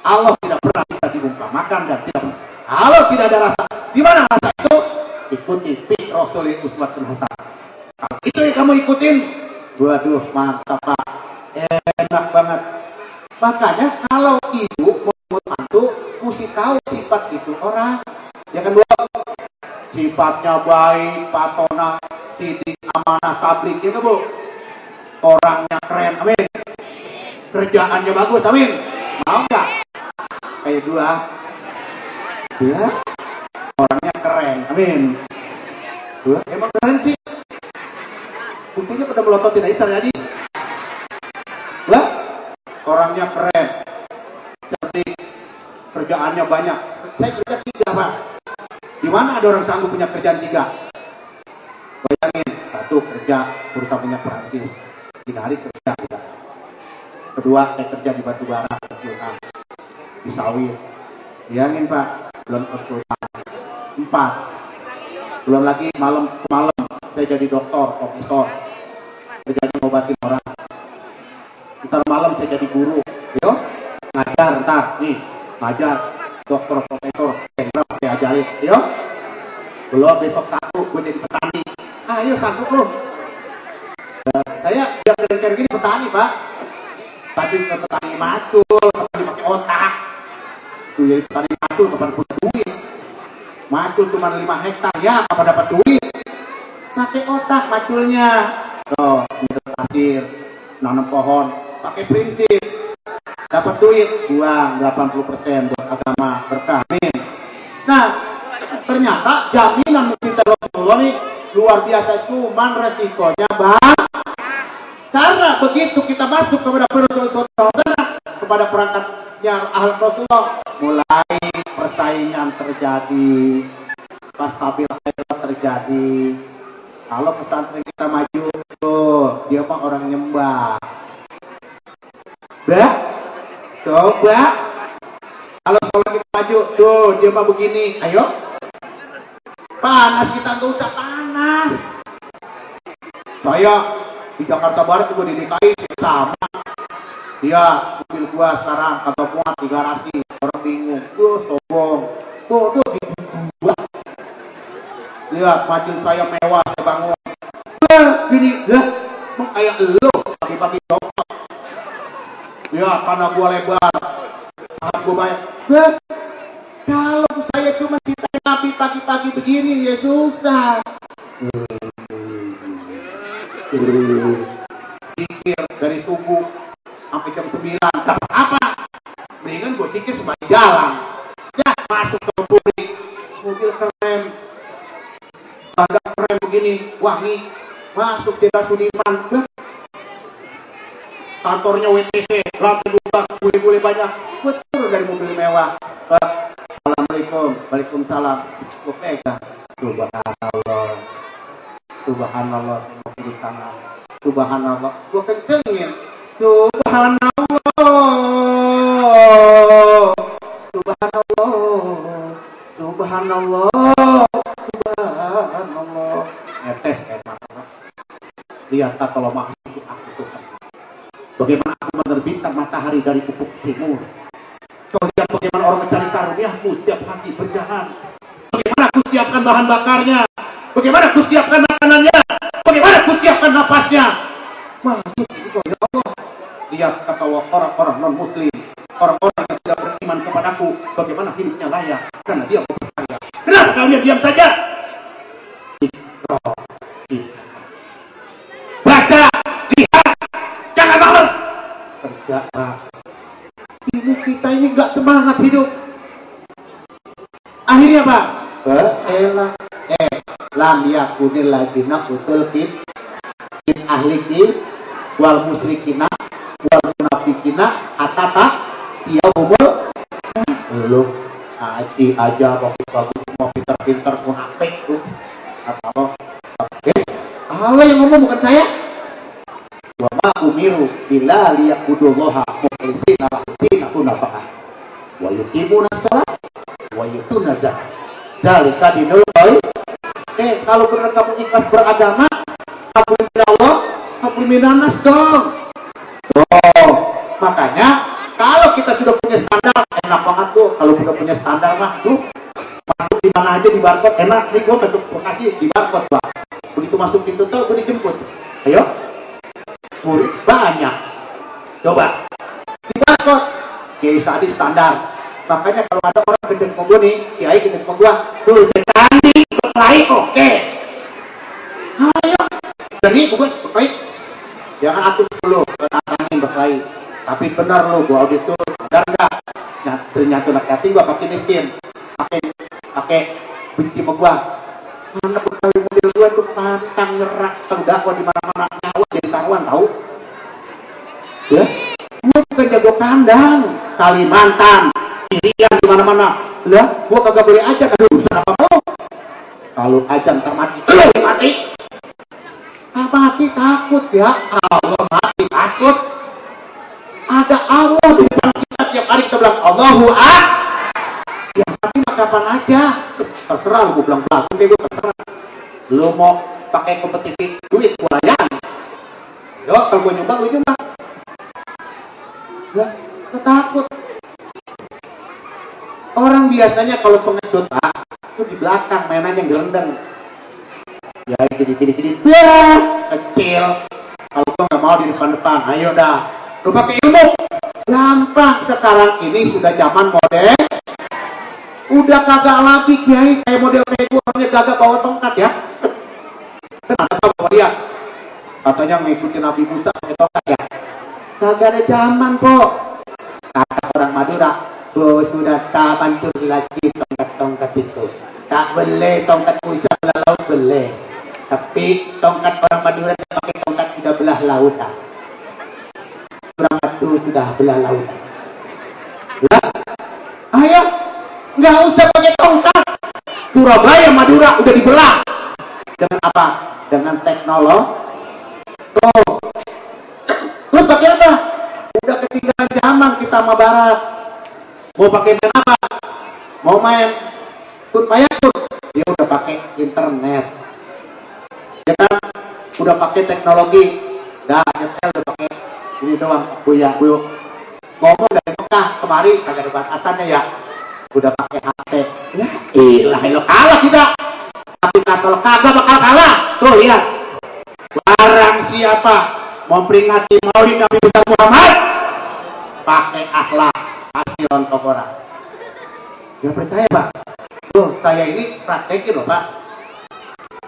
Allah tidak pernah bisa diumpamakan dan tidak. Kalau tidak ada rasa, di mana rasa itu? Ikuti fi rasulil uswatun hasanah. Kalau itu yang kamu ikutin, waduh mantap Pak, enak banget. Makanya kalau ibu mau mantu, mesti tahu sifat itu orang. Ya kan Bu? Sifatnya baik, patona, sidik, amanah, tablik, ya kan Bu? Orangnya keren, amin. Kerjaannya bagus, amin. Mau nggak? Kayak dua, ya. Orangnya keren, amin. Dua, emang keren sih. Buktinya pada melototin Aisyah tadi. Lah, orangnya keren, cerdik, kerjaannya banyak. Saya kerja 3 Pak. Di mana ada orang sanggup punya kerjaan 3? Bayangin, 1 kerja perusahaan minyak Perancis, 3 hari kerja juga. Kedua, saya kerja di batu bara, kecilkan, di sawit. Bayangin Pak, belum kecilkan. 4, belum lagi malam saya jadi dokter, profesor, saya jadi ngobatin orang. Ntar malam saya jadi guru, yo, ngajar ntar, nih, ngajar, dokter, profesor, jenderal saya ajarin, yo. Belum besok 1 gue jadi petani. Ayo sanggup lu. Saya biar keren-keren gini petani Pak. Tapi petani macul, petani pakai otak. Tuh jadi petani macul kapan punya duit. Macul cuma 5 hektar ya, kapan dapat duit. Pakai otak maculnya. Tuh, nyedot pasir, nanam pohon, pakai prinsip. Dapat duit, buang 80% buat agama, berkah, amin. Nah, ternyata jaminan kita Rasulullah nih luar biasa, cuman resikonya Bang. Karena begitu kita masuk kepada kepada perangkatnya ahli Rasulullah, mulai persaingan terjadi, pastabil terjadi. Kalau pesantren kita maju, tuh dia mah orang nyembah. Bah, coba kalau sekolah kita maju, tuh dia mah begini. Ayo, panas kita nggak usah panas. Saya di Jakarta Barat juga di DKI sama. Dia mobil gua sekarang atau muat di garasi, orang bingung. Sombong. Tuh gua. Lihat majelis saya mewah, saya bangun. Gini, lah, kayak lo pagi-pagi jongkok. Lihat tanah gua lebar, tangan gua banyak. Kalau saya cuma ditanya Nabi pagi-pagi begini ya susah. Zikir dari subuh sampai jam 9. Dapat apa? Mendingan gue zikir sebagai jalan. Ya, masuk ke publik. Mobil keren. Badan keren begini, wangi. Masuk Jenderal Sudirman. Kantornya WTC, lantai 2, bule-bule banyak. Gue turun dari mobil mewah. Assalamualaikum, waalaikumsalam. Gue pegang. Subhanallah, subhanallah, di tangan. Subhanallah, gue kencengin. Subhanallah, subhanallah, subhanallah, subhanallah. Ngetes enak. Lihat kalau masih aku tuh. Bagaimana aku menerbitkan matahari dari ufuk timur. Kau lihat bagaimana orang mencari karuniamu setiap hati berjalan. Bagaimana aku siapkan bahan bakarnya. Bagaimana aku siapkan makanannya. Bagaimana aku siapkan napasnya. Masuk itu ya Allah. Lihat kata orang-orang non muslim. Orang-orang yang tidak beriman kepadaku. Bagaimana hidupnya layak. Karena dia berkarya. Kenapa kalian diam saja? Baca. Lihat. Jangan males. Kerja Pak. Ini kita ini gak semangat hidup. Akhirnya Pak, lam yakunil ladina utul fit ahliki wal musrikina wal munafikina atata dia umur lu ngaji aja bagus-bagus mau pintar-pintar munafik tuh atau Allah yang ngomong bukan saya. Wa ma umiru illa liyaqudullaha mukhlisina lahu hunafa wa yuqimuna shalah wa yutuna zakat. Zalika dinul qayyim. Kalau benar kamu ikhlas beragama, kabul min Allah, kabul minan nas dong. Makanya kalau kita sudah punya standar, enak banget tuh. Kalau sudah punya standar mah tuh masuk di mana aja di barcode enak. Nih gue masuk Bekasi di barcode Pak. Begitu masuk pintu tol gue dijemput. Ayo. Murid banyak. Coba di barcode kiai tadi standar. Makanya kalau ada orang gendeng ke gue nih, kiai gendeng ke gue, tuh sekali berkelahi oke. Ayo. Jadi gue berkelahi. Jangan aku dulu tantangin berkelahi. Tapi benar lo, gue auditor, sadar nggak? Ternyata anak yatim gue pakai miskin, pakai benci sama gue. Mana berkelahi mobil gue tuh pantang ngerak terdakwa di mana-mana nyawa jadi taruhan tahu? Ya, gue bukan jago kandang, Kalimantan, Irian di mana-mana. Lah, gue kagak boleh aja ada urusan apa mau? Kalau aja ntar mati, lo mati. Mati takut ya, Allah mati takut. Ada Allah di depan kita tiap hari kita bilang Allahu Akbar. Ya mati mah kapan aja. Terserah lu gue bilang bagus deh gue terserah. Lu mau pakai kompetisi duit gue layan. Yo kalau gue nyumbang lu nyumbang. Ya, takut. Orang biasanya kalau pengecut Pak, itu di belakang mainan yang gelendeng. Ya gini, kecil. Kalau gue nggak mau di depan-depan, ayo dah. Lu pakai ilmu. Gampang sekarang ini sudah zaman modern. Udah kagak lagi kiai kayak model kayak gue orangnya kagak bawa tongkat ya. Kenapa bawa dia? Katanya mengikuti Nabi Musa pakai tongkat ya. Kagak ada zaman kok. Kata orang Madura, bos sudah tak bantu lagi tongkat-tongkat itu. Tak boleh tongkat Musa belah laut boleh. Tapi tongkat orang Madura yang pakai tongkat sudah belah lautan. Orang Madura sudah belah lautan. Ya, ayo, nggak usah pakai tongkat. Surabaya Madura udah dibelah. Dengan apa? Dengan teknologi. Oh, terus pakai apa? Udah ketinggalan zaman kita sama Barat. Mau pakai main apa? Mau main kun payakun? Dia udah pakai internet. Ya kan? Udah pakai teknologi. Dah nyetel udah pakai ini doang. Buya ngomong dari Mekah kemari kagak ada batasannya ya. Udah pakai HP. Ya ilah lo kalah kita. Tapi kalau kagak bakal kalah. Tuh lihat. Barang siapa memperingati Maulid Nabi besar Muhammad pakai akhlak pasti rontok orang. Ya percaya Pak. Tuh saya ini praktekin loh Pak.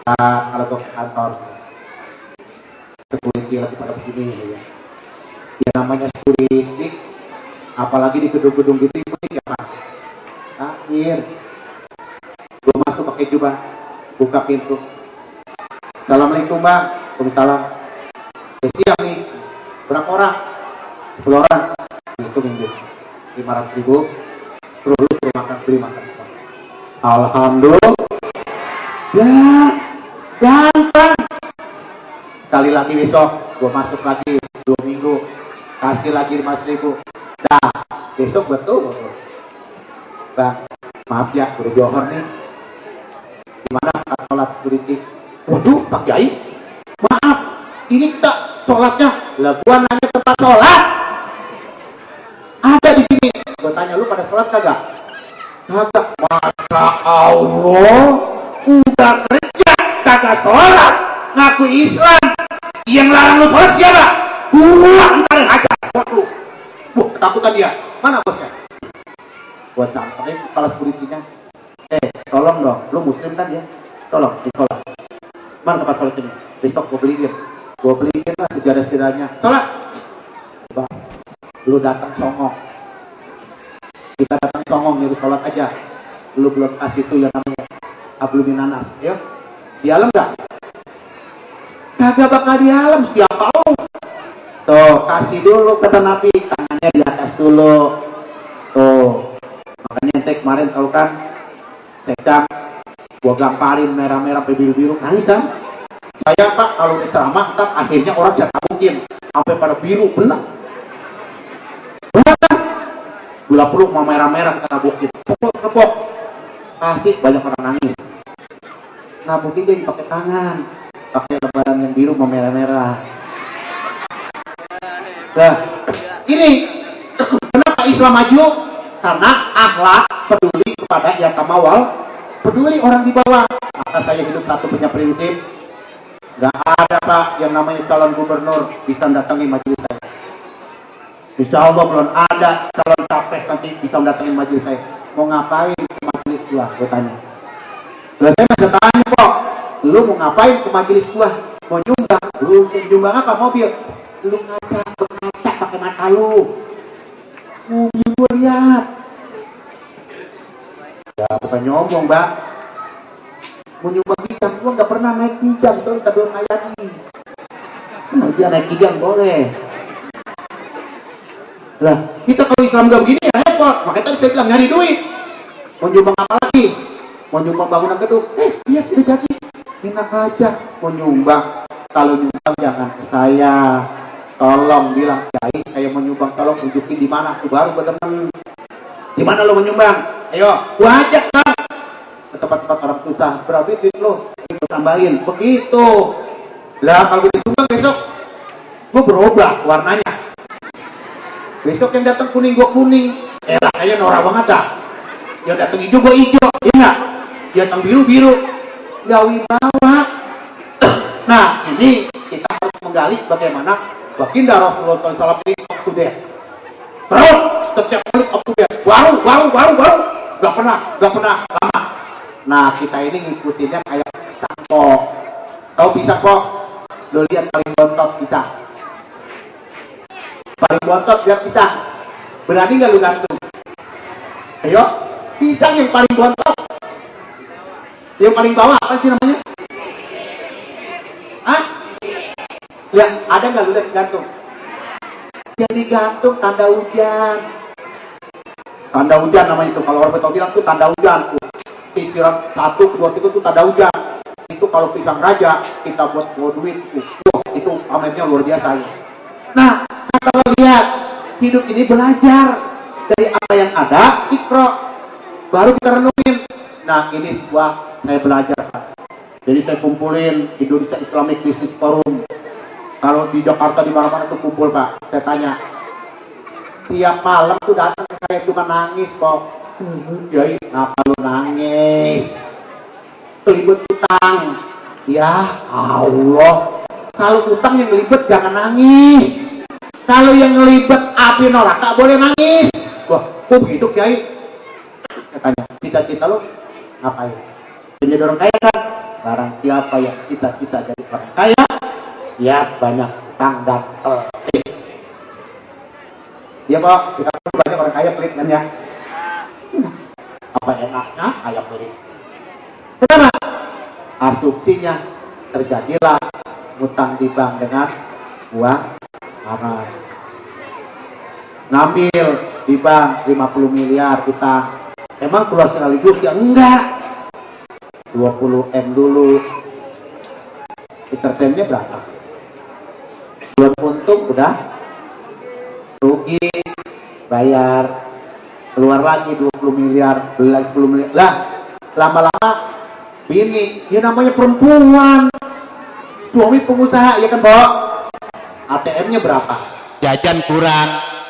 Kalau ke kantor security lagi pada begini ya. Ya namanya security, apalagi di gedung-gedung gitu ibu ya Pak. Akhir, gue masuk pakai jubah, buka pintu. Assalamualaikum Bang. Waalaikumsalam. Siap nih, berapa orang? 10 orang. Itu minggu 500.000. Terus lu suruh makan, beli makan. Alhamdulillah. Ya, gampang. Sekali lagi besok, gue masuk lagi 2 minggu, kasih lagi 500.000. Dah, besok betul. Bang, maaf ya, udah johor nih. Gimana sholat security? Waduh, Pak Kiai, maaf, ini kita sholatnya. Lah, gua nanya tempat sholat. Ada di sini. Gua tanya lu pada sholat kagak? Kagak. Masya Allah, udah kerja kagak sholat, ngaku Islam. Yang larang lu sholat siapa? Gua antarin aja. Waduh, ketakutan dia. Mana bosnya? Gua samperin kepala security-nya. Tolong dong, lu muslim kan ya? Tolong, di sholat. Mana tempat sholat ini? Besok gue beliin lah sejadah-sedahnya. Sholat! Bang, lu datang songong. Kita datang songong, nyuruh sholat aja. Lu belum kasih itu yang namanya abluminanas, ya? Di alam gak? Kagak bakal di alam, setiap tahun. Tuh, kasih dulu kata Nabi, tangannya di atas dulu. Tuh, makanya ente kemarin tahu kan? Tekam, gua gamparin merah-merah sampai biru-biru, nangis kan? Saya Pak, kalau ceramah ntar akhirnya orang saya takutin sampai pada biru, bener? Bener kan? Gula peluk mau merah-merah kita nabukin, pokok, pasti banyak orang nangis. Nabukin dia pakai tangan, pakai lebaran yang biru mau merah-merah. Nah, ini kenapa Islam maju? Karena akhlak, peduli kepada yang kamawal, peduli orang di bawah. Maka saya hidup satu punya prinsip, gak ada Pak yang namanya calon gubernur bisa datangi majelis saya. Insya Allah belum ada calon capres nanti bisa datangi majelis saya. Mau ngapain ke majelis gua? Gue tanya. Terus saya masih tanya kok, lu mau ngapain ke majelis gua? Mau nyumbang? Lu nyumbang apa? Mobil? Lu ngaca pakai mata lu. Mobil gua lihat. Ya bukan nyombong Mbak. Mau nyumbang kijang, gua nggak pernah naik kijang, terus kita belum hayati. Nah, dia naik kijang boleh. Lah, kita kalau Islam gak begini ya repot. Makanya tadi saya bilang nyari duit. Mau nyumbang apa lagi? Mau nyumbang bangunan gedung? Iya sudah jadi. Enak aja. Mau nyumbang, kalau nyumbang jangan ke saya. Tolong bilang, Kiai, saya mau nyumbang, tolong tunjukin di mana. Aku baru berdemen. Di mana lo mau nyumbang? Ayo, gua ajak kan ke tempat-tempat orang susah. Berapa duit lo? Itu tambahin. Begitu. Lah kalau disumbang besok, gua berubah warnanya. Besok yang datang kuning gua kuning. Lah kayaknya norak banget dah. Yang datang hijau gua hijau. Iya nggak? Yang datang biru biru. Gak wibawa. Nah ini kita harus menggali bagaimana baginda Rasulullah SAW ini up to date. Terus setiap kali up to date. Baru. Gak pernah lama. Nah kita ini ngikutinnya kayak pisang kok. Tahu pisang kok? Lo lihat paling bontot pisang. Paling bontot lihat pisang. Berani gak lu gantung? Ayo, pisang yang paling bontot. Yang paling bawah apa sih namanya? Hah? Ya, ada gak lu lihat gantung? Yang digantung tanda hujan. Tanda hujan namanya itu. Kalau orang Betawi bilang itu tanda hujan. Istirahat 1, 2, 3 itu tanda hujan. Itu kalau pisang raja kita buat duit itu pamernya luar biasa ya. Nah, kalau lihat hidup ini belajar dari apa yang ada, ikro baru kita renungin. Nah, ini sebuah saya belajar. Jadi saya kumpulin Indonesia Islamic Business Forum. Kalau di Jakarta di mana-mana itu kumpul Pak. Saya tanya, tiap malam tuh datang ke saya cuma nangis kok. Kiai, kenapa lu nangis? Kelibet utang. Ya Allah. Kalau utang yang ngelibet jangan nangis. Kalau yang ngelibet api neraka boleh nangis. Wah, kok begitu Kiai? Saya tanya, cita-cita lo ngapain? Jadi orang kaya kan? Barang siapa yang cita-cita jadi orang kaya, ya banyak utang dan pelit. Ya Pak, kita banyak orang kaya pelit kan ya. Apa enaknya kaya pelit? Kenapa? Asumsinya terjadilah utang di bank dengan uang haram. Ngambil di bank 50 miliar utang, emang keluar sekaligus ya? Enggak, 20 M dulu. Entertainnya berapa? Belum untung udah rugi, bayar, keluar lagi 20 miliar, beli 10 miliar lah. Lama-lama bini, ya namanya perempuan, suami pengusaha ya kan Pak, ATM-nya berapa? Jajan kurang,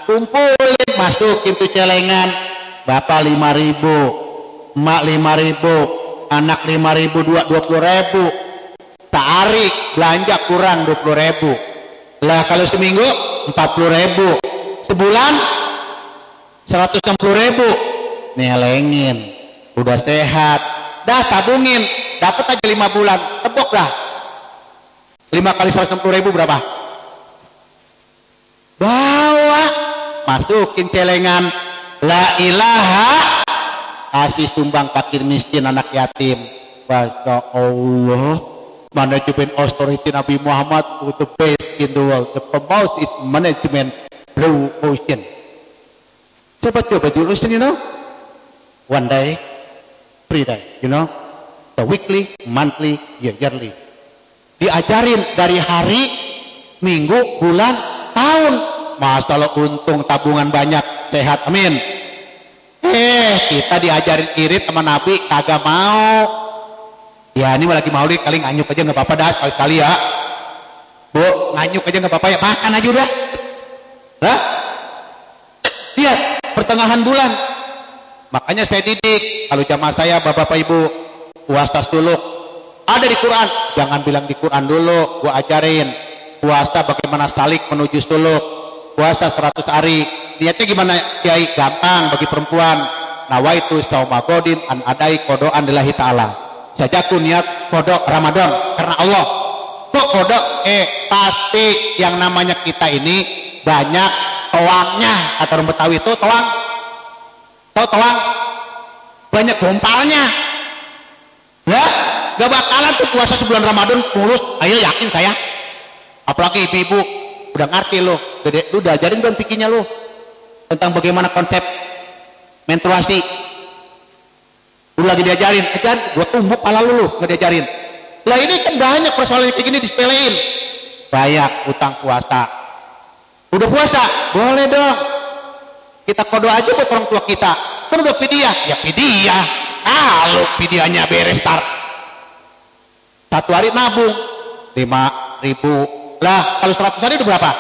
kumpulin, masukin tuh celengan. Bapak 5.000, emak 5.000, anak 5.000, 20.000. Tarik belanja kurang 20.000. Lah kalau seminggu 40.000, sebulan 160.000. Nelengin, udah sehat, dah tabungin, dapat aja 5 bulan, tebok dah. 5 kali 160.000 berapa? Bawa, masukin celengan, la ilaha, kasih sumbang fakir miskin anak yatim. Masya Allah, manajemen authority Nabi Muhammad with the best in the world. The most is management blue ocean. Coba blue ocean, you know, one day, 3 day, you know, the weekly, monthly, yearly. Diajarin dari hari, minggu, bulan, tahun. Masalah untung tabungan banyak, sehat, amin. Kita diajarin irit sama Nabi, kagak mau. Ya ini lagi maulid, kali nganyuk aja nggak apa-apa dah, sekali-sekali ya. Bu, nganyuk aja nggak apa-apa ya, makan aja udah. Hah? Lihat, pertengahan bulan. Makanya saya didik, kalau jamaah saya, bapak-bapak ibu, puasa dulu. Ada di Quran, jangan bilang di Quran dulu, gua ajarin. Puasa bagaimana salik menuju suluk. Puasa 100 hari. Niatnya gimana, Kiai? Gampang bagi perempuan. Nawaitu sauma godin an adai kodoan lillahi ta'ala. Sajaku niat kodok Ramadan karena Allah. Kok kodok? Pasti yang namanya kita ini banyak toangnya. Kata orang Betawi itu toang. Tahu toang? Banyak gompalnya. Ya, gak bakalan tuh puasa sebulan Ramadan mulus. Ayo yakin saya. Apalagi ibu-ibu udah ngerti lo. Gede, lu udah ajarin dong pikirnya lo tentang bagaimana konsep menstruasi. Lu lagi diajarin, ajar, gua tumbuk pala lu nggak diajarin. Lah ini kan banyak persoalan kayak gini disepelein. Banyak utang puasa. Udah puasa, boleh dong. Kita kodo aja buat orang tua kita. Kan udah fidyah, ya fidyah. Kalau fidyahnya beres tar. 1 hari nabung 5.000. Lah kalau 100 hari itu berapa?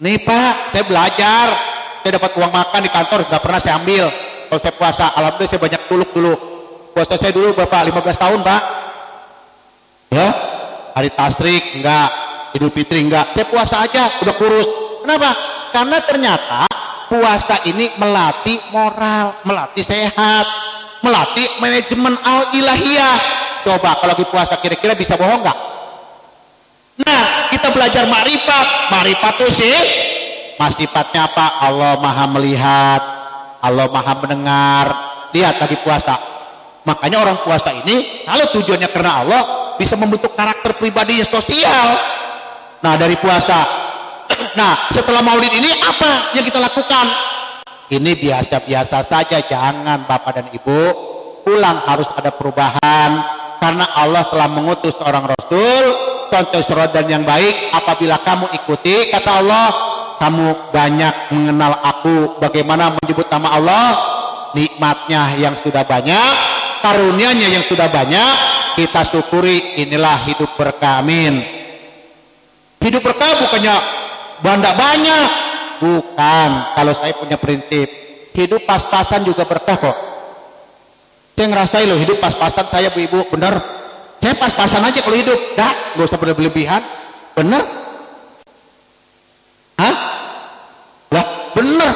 Nih Pak, saya belajar. Saya dapat uang makan di kantor, nggak pernah saya ambil. Kalau saya puasa, alhamdulillah saya banyak tuluk dulu. Puasa saya dulu Bapak 15 tahun Pak. Ya, hari tasrik enggak, Idul Fitri enggak. Saya puasa aja, udah kurus. Kenapa? Karena ternyata puasa ini melatih moral, melatih sehat, melatih manajemen al-ilahiyah. Coba kalau lagi puasa kira-kira bisa bohong nggak? Nah, kita belajar ma'rifat. Ma'rifat itu sih, sifatnya apa? Allah maha melihat, Allah maha mendengar. Lihat tadi puasa. Makanya orang puasa ini kalau tujuannya karena Allah bisa membentuk karakter pribadi sosial. Nah dari puasa. Nah setelah maulid ini apa yang kita lakukan? Ini biasa-biasa saja. Jangan bapak dan ibu pulang, harus ada perubahan. Karena Allah telah mengutus seorang Rasul, contoh teladan yang baik. Apabila kamu ikuti, kata Allah, kamu banyak mengenal aku. Bagaimana menyebut nama Allah? Nikmatnya yang sudah banyak, karunia-Nya yang sudah banyak, kita syukuri. Inilah hidup berkah, amin. Hidup berkah bukannya banda banyak, bukan. Kalau saya punya prinsip, hidup pas-pasan juga berkah kok. Saya ngerasain loh, hidup pas-pasan saya bu ibu, bener. Saya pas-pasan aja kalau hidup, dah, gak usah berlebihan, bener. Hah? Lah, bener.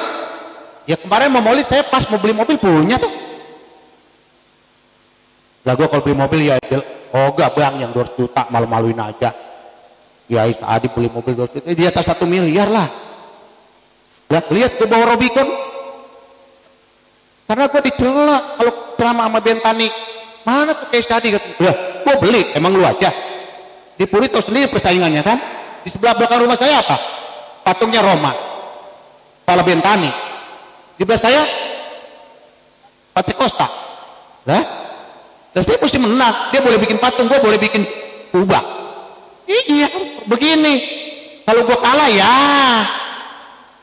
Ya kemarin mau maulid saya pas mau beli mobil punya tuh. Lah gua kalau beli mobil ya, oh gak bang yang 200 juta malu-maluin aja. Kiai Saadi beli mobil di atas 1 miliar lah. Lihat ke bawah Robicon. Karena gue dicela kalau ceramah sama Bentani. Mana tuh Kiai Saadi? Ya, gue beli. Emang lu aja. Di Puri tahu sendiri persaingannya kan. Di sebelah belakang rumah saya apa? Patungnya Roma. Kepala Bentani. Di belah saya Pate Costa. Lah, terus dia mesti menang. Dia boleh bikin patung, gue boleh bikin kubah. Iya, begini. Kalau gue kalah ya,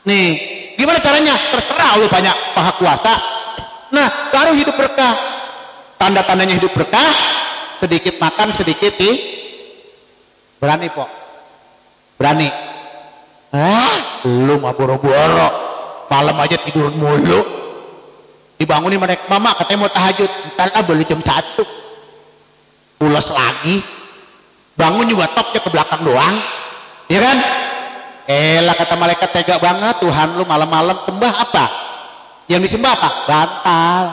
nih, gimana caranya? Terserah lu banyak paha kuasa. Nah, baru hidup berkah. Tanda-tandanya hidup berkah, sedikit makan, sedikit berani kok. Berani. Lu mah boro-boro. Malam aja tidur mulu. Dibangunin mereka, mama katanya mau tahajud. Ntar boleh jam 1. Pulas lagi. Bangun juga topnya ke belakang doang, ya kan? Elah kata malaikat, tega banget Tuhan lu malam-malam sembah apa? Yang disembah apa? Bantal.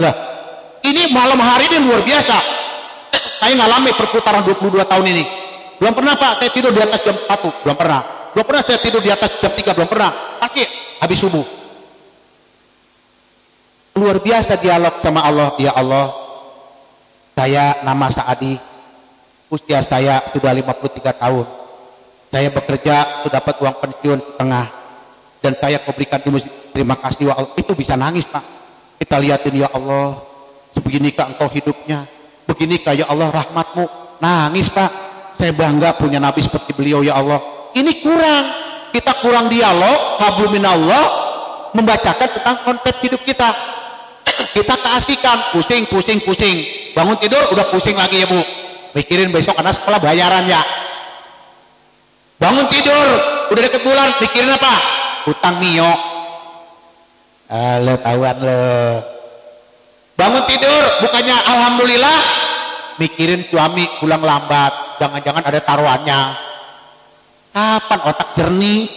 Lah, ini malam hari ini luar biasa. Saya ngalami perputaran 22 tahun ini. Belum pernah Pak, saya tidur di atas jam 1, belum pernah. Belum pernah saya tidur di atas jam 3, belum pernah. Pasti habis subuh. Luar biasa dialog sama Allah, ya Allah. Saya nama Saadi, usia saya sudah 53 tahun. Saya bekerja sudah dapat uang pensiun setengah. Dan saya berikan terima kasih ya Allah. Itu bisa nangis Pak. Kita lihatin ya Allah, sebeginikah engkau hidupnya, beginikah ya Allah rahmatmu. Nangis Pak. Saya bangga punya Nabi seperti beliau ya Allah. Ini kurang. Kita kurang dialog, hablum minallah, membacakan tentang konsep hidup kita. Kita keasikan, pusing. Bangun tidur udah pusing lagi ya Bu. Mikirin besok karena sekolah bayaran ya. Bangun tidur udah deket bulan, mikirin apa? Hutang Mio. Lo tahuan lo. Bangun tidur bukannya alhamdulillah, mikirin suami pulang lambat. Jangan-jangan ada taruhannya. Kapan otak jernih?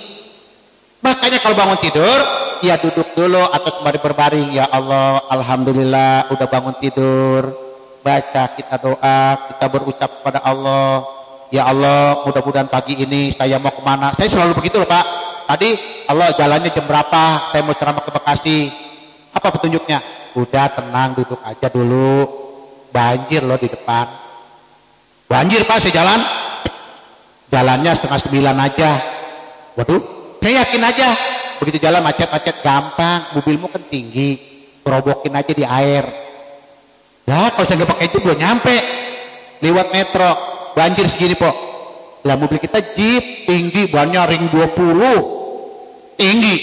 Makanya kalau bangun tidur, ya duduk dulu atau sembari berbaring. Ya Allah, alhamdulillah udah bangun tidur. Baca, kita doa, kita berucap kepada Allah. Ya Allah, mudah-mudahan pagi ini saya mau kemana. Saya selalu begitu loh Pak. Tadi Allah jalannya jam berapa? Saya mau ceramah ke Bekasi. Apa petunjuknya? Udah tenang, duduk aja dulu. Banjir loh di depan. Banjir Pak, saya jalan. Jalannya 8:30 aja. Waduh, saya yakin aja. Begitu jalan macet-macet gampang. Mobilmu kan tinggi. Terobokin aja di air. Lah kalau saya nggak pakai itu belum nyampe. Lewat metro. Banjir segini Pok. Lah mobil kita Jeep tinggi, bannya ring 20. Tinggi.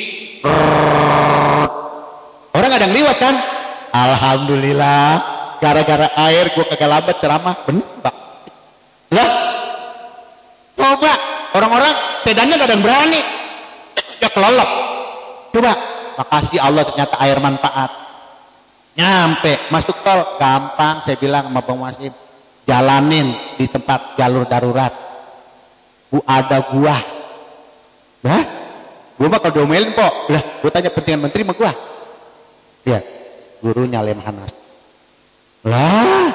Orang ada yang lewat kan? Alhamdulillah. Gara-gara air gue kagak lambat ceramah. Bener Pak. Lah, coba orang-orang sedannya gak ada yang berani. Ya kelolok. Coba, makasih Allah ternyata air manfaat. Nyampe, masuk tol gampang. Saya bilang sama Bang Wasim, jalanin di tempat jalur darurat. Bu ada gua. Lah, gua mah kalau diomelin Pok. Lah, gua tanya pentingan menteri sama gua. Lihat, gurunya Lemhanas. Lah,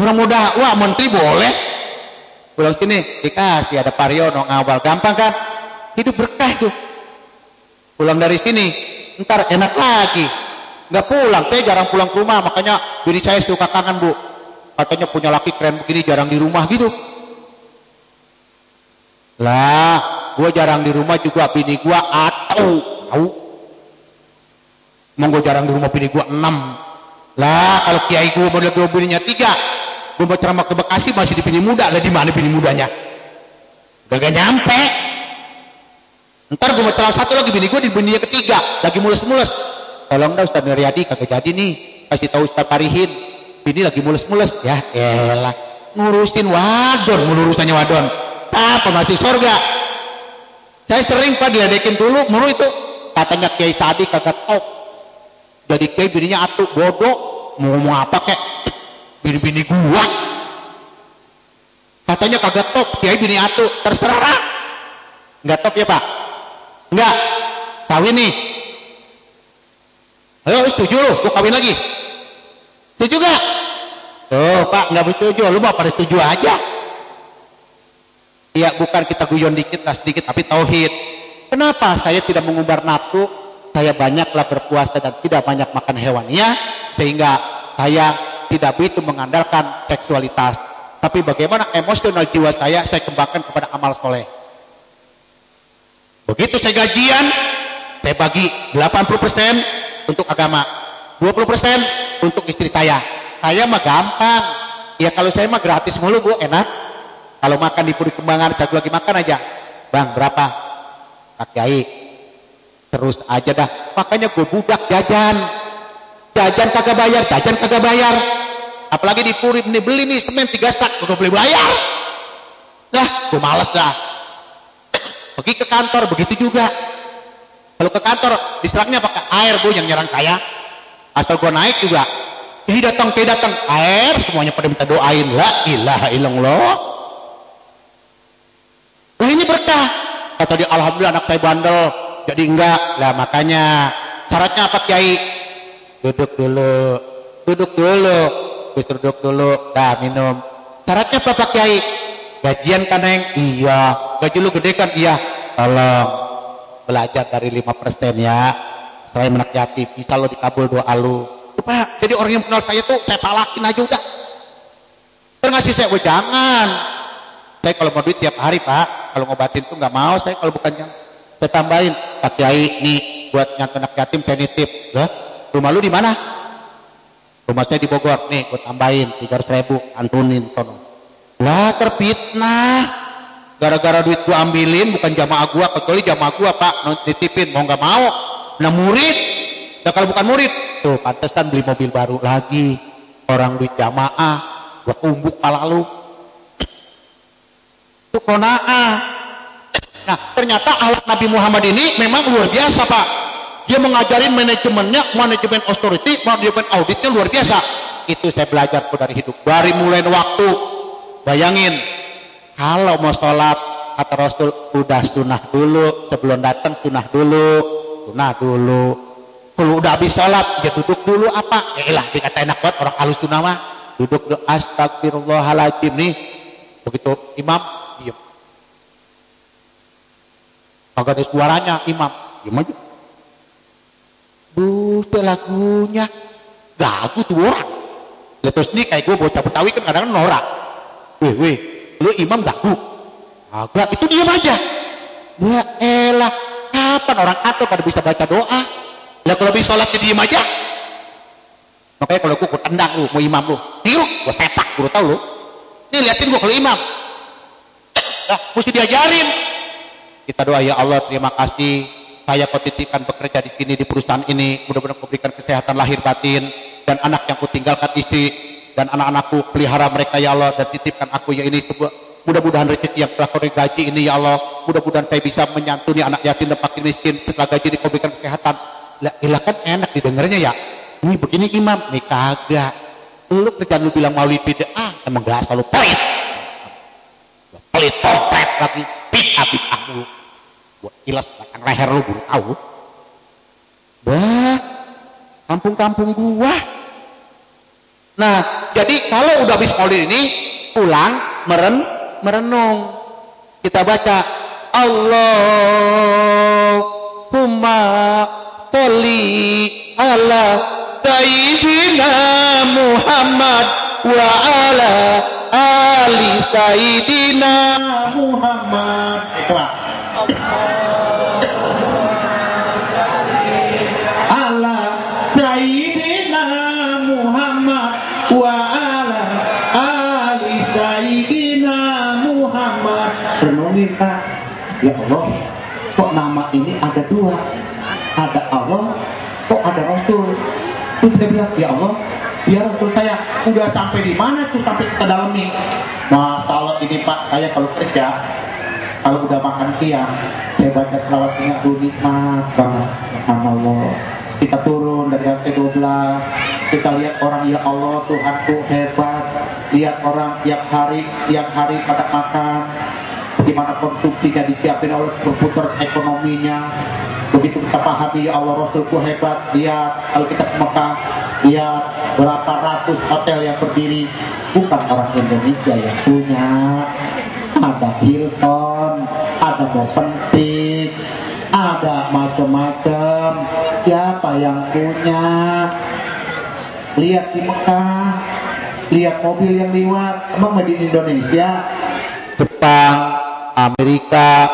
orang muda, wah menteri boleh. Pulang sini dikasih ada Pariono ngawal, gampang kan? Hidup berkah tuh. Pulang dari sini, ntar enak lagi. Nggak pulang, saya jarang pulang ke rumah, makanya bini saya suka kangen Bu. Katanya punya laki keren begini, jarang di rumah gitu. Lah, gue jarang di rumah juga, bini gue tahu. Emang gue jarang di rumah, bini gue 6. Lah, kalau kiai gue mau lihat bininya 3. Gue mau ceramah ke Bekasi masih di bini muda. Lah di mana bini mudanya? Gak nyampe. Ntar gue mau ceramah 1 lagi, bini gue di bininya ketiga, lagi mules-mules. Tolong dah Ustaz Nuryadi, kagak jadi nih. Kasih tahu Ustaz Parihin, bini lagi mules-mules. Ya elah, ngurusin wadon, urusannya wadon. Apa masih surga? Saya sering Pak diadekin dulu, mulu itu. Katanya Kiai Saadi kagak tahu. Jadi Kiai bininya atuk, bodoh. Mau ngomong apa kek? Bini-bini gua. Katanya kagak top, Kiai bini atuk. Terserah. Enggak top ya Pak? Enggak. Kawin nih. Ayo setuju lu, gua kawin lagi. Setuju gak? Tuh Pak, nggak setuju, lu mau pada setuju aja. Iya, bukan kita guyon dikit lah sedikit, tapi tauhid. Kenapa saya tidak mengumbar nafsu? Saya banyaklah berpuasa dan tidak banyak makan hewannya, sehingga saya tidak begitu mengandalkan seksualitas. Tapi bagaimana emosional jiwa saya kembangkan kepada amal soleh. Begitu saya gajian, saya bagi 80% untuk agama, 20% untuk istri saya. Saya mah gampang. Ya kalau saya mah gratis mulu Bu, enak. Kalau makan di Puri Kembangan, saya lagi makan aja. Bang, berapa? Pak Kiai. Terus aja dah. Makanya gue budak jajan. Jajan kagak bayar. Apalagi di Puri ini beli nih semen 3 sak, udah beli bayar. Dah, gue males dah. Pergi ke kantor begitu juga. Kalau ke kantor diserangnya pakai air Bu yang nyerang saya. Asal gue naik juga. Datang air semuanya pada minta doain. La ilaha illallah. Nah ini berkah. Kata dia, alhamdulillah anak saya bandel. Jadi enggak. Lah makanya syaratnya apa Kiai? Duduk dulu. Terus duduk dulu. Dah minum. Syaratnya apa Pak Kiai? Gajian kan Neng? Iya. Gaji lu gede kan? Iya. Tolong belajar dari 5% ya. Selain anak yatim, bisa lo dikabul doa lu. Pak, jadi orang yang kenal saya tuh saya palakin aja udah. Ngasih saya, jangan. Saya kalau mau duit tiap hari Pak, kalau ngobatin tuh nggak mau saya kalau bukan yang saya tambahin. Pak Kiai nih buat nyantun anak yatim saya nitip. Lah, rumah lu di mana? Rumah saya di Bogor. Nih, gue tambahin 300.000, antunin tono. Lah terfitnah. Gara-gara duit gua ambilin bukan jamaah gua, kecuali jamaah gua Pak nitipin mau nggak mau. Nah murid, nah kalau bukan murid tuh pantesan beli mobil baru lagi. Orang duit jamaah gua kumbuk pala lu itu kona'ah. Nah ternyata ahlak Nabi Muhammad ini memang luar biasa Pak. Dia mengajarin manajemen authority, manajemen auditnya luar biasa. Itu saya belajar dari hidup dari mulai waktu. Bayangin kalau mau sholat kata Rasul udah sunnah dulu, sebelum datang sunnah dulu. Kalau udah habis sholat dia duduk dulu apa? Lah dikata enak banget orang halus sunnah mah. Duduk dulu, astagfirullahaladzim nih. Begitu imam diam. Kagak ada suaranya imam, diam aja. Buset lagunya gagu tuh orang. Terus nih kayak gue bocah Betawi kan kadang-kadang norak. Weh, lu imam gagu. Agak itu diam aja. Ya elah, kapan orang atur pada bisa baca doa? Lah kalau bisa sholat diam aja. Makanya kalau gue tendang lu, mau imam lu, tiru, gue setak, gue tau lu. Nih liatin gue kalau imam. Nah, mesti diajarin. Kita doa ya Allah, terima kasih. Saya kau titipkan bekerja di sini di perusahaan ini. Mudah-mudahan kau berikan kesehatan lahir batin dan anak yang kau tinggalkan istri dan anak-anakku, pelihara mereka ya Allah, dan titipkan aku ya ini sebuah mudah-mudahan rezeki yang telah kau gaji ini ya Allah, mudah-mudahan saya bisa menyantuni anak yatim dan fakir miskin setelah gaji ini kau berikan kesehatan. Lah kan enak didengarnya ya. Ini begini imam, nih kagak. Lu kerjaan lu bilang maulid bid'ah, emang gak selalu pelit potret lagi bid'ah mulu. Buat ilas belakang leher lu baru tahu. Bah, kampung-kampung gua. Nah, jadi kalau udah habis maulid ini pulang merenung. Kita baca Allahumma sholli ala sayyidina Muhammad wa ala ali sayyidina Muhammad. Ikra. Ala sayyidina Muhammad wa ala ali sayyidina Muhammad. Renungin Pak. Ya Allah, kok nama ini ada dua? Ada Allah, kok ada Rasul? Terus saya bilang, ya Allah, biar Rasul saya udah sampai di mana tuh sampai ke dalam nih. Masalah ini Pak, saya kalau kerja, kalau udah makan siang, saya baca selawat ingat dulu nikmat banget. Subhanallah. Kita turun dari lantai 12, kita lihat orang ya Allah Tuhanku hebat. Lihat orang tiap hari pada makan. Bagaimana konsumsinya disiapin oleh berputar ekonominya. Begitu kita pahami ya Allah Rasulku hebat. Lihat kalau kita ke Mekah Lihat berapa ratus hotel yang berdiri, bukan orang Indonesia yang punya. Ada Hilton, ada Movenpick, ada macam-macam. Siapa yang punya? Lihat di Mekah, lihat mobil yang lewat, emang made in Indonesia. Jepang, Amerika,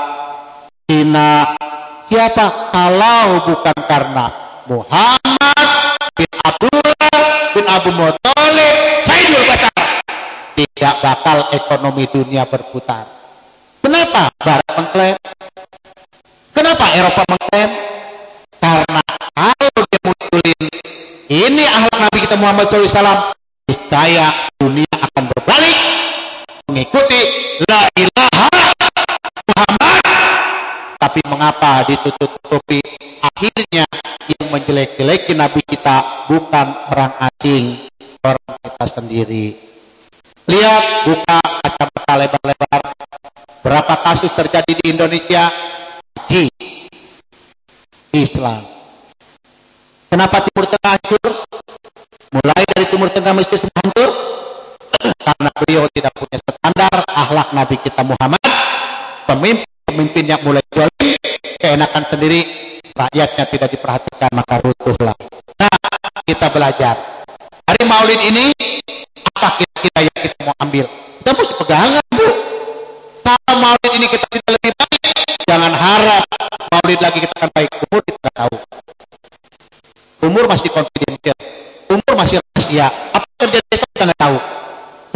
Cina, siapa kalau bukan karena Muhammad bin Abdullah bin Abu Muthalib Sayyidul Bashar, tidak bakal ekonomi dunia berputar. Kenapa Barat mengklaim? Kenapa Eropa mengklaim? Karena kalau dia munculin ini akhlak Nabi kita Muhammad SAW, niscaya dunia akan berbalik mengikuti la ilaha Muhammad. Tapi mengapa ditutup-tutupi? Akhirnya yang menjelek-jelekin Nabi kita bukan orang asing, orang kita sendiri. Lihat, buka kacamata lebar-lebar. Berapa kasus terjadi di Indonesia? Di Islam. Kenapa Timur Tengah hancur? Mulai dari Timur Tengah mesti semua hancur karena beliau tidak punya standar akhlak Nabi kita Muhammad. Pemimpin yang mulai zalim, keenakan sendiri, rakyatnya tidak diperhatikan, maka runtuhlah. Nah, kita belajar hari Maulid ini, apa kira-kira yang kita mau ambil? Kita mesti pegangan, Bu. Kalau Maulid ini kita tidak lebih baik, jangan harap Maulid lagi kita akan baik. Umur kita tidak tahu. Umur masih confidential, umur masih rahasia. Apa terjadi besok kita nggak tahu.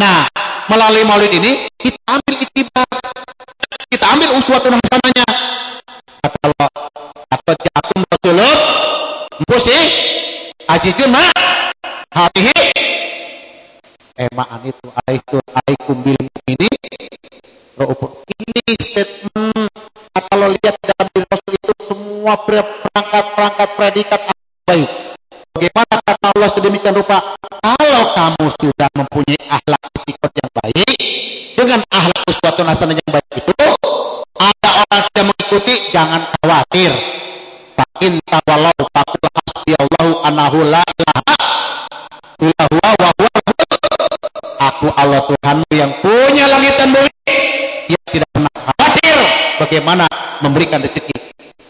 Nah, melalui Maulid ini kita ambil iktibar, kita ambil uswatun hasanahnya. Kata Allah, "Laqad ja'akum rasulun musi ajizun ma hatihi." Ma'an itu alaikum bil mu'minin raufun. Ini statement. Kalau lihat dalam diri Rasul itu semua perangkat predikat baik. Bagaimana kata Allah sedemikian rupa? Kalau kamu sudah mempunyai akhlak itikad yang baik, dengan akhlak uswatun hasanah yang baik itu, ada orang yang mengikuti, jangan khawatir. Fa'in tawallau faqul hasbiyallahu annahu la ilaha illa huwa wa huwa. Aku Allah Tuhanmu yang punya langit dan bumi, yang tidak pernah khawatir bagaimana memberikan rezeki.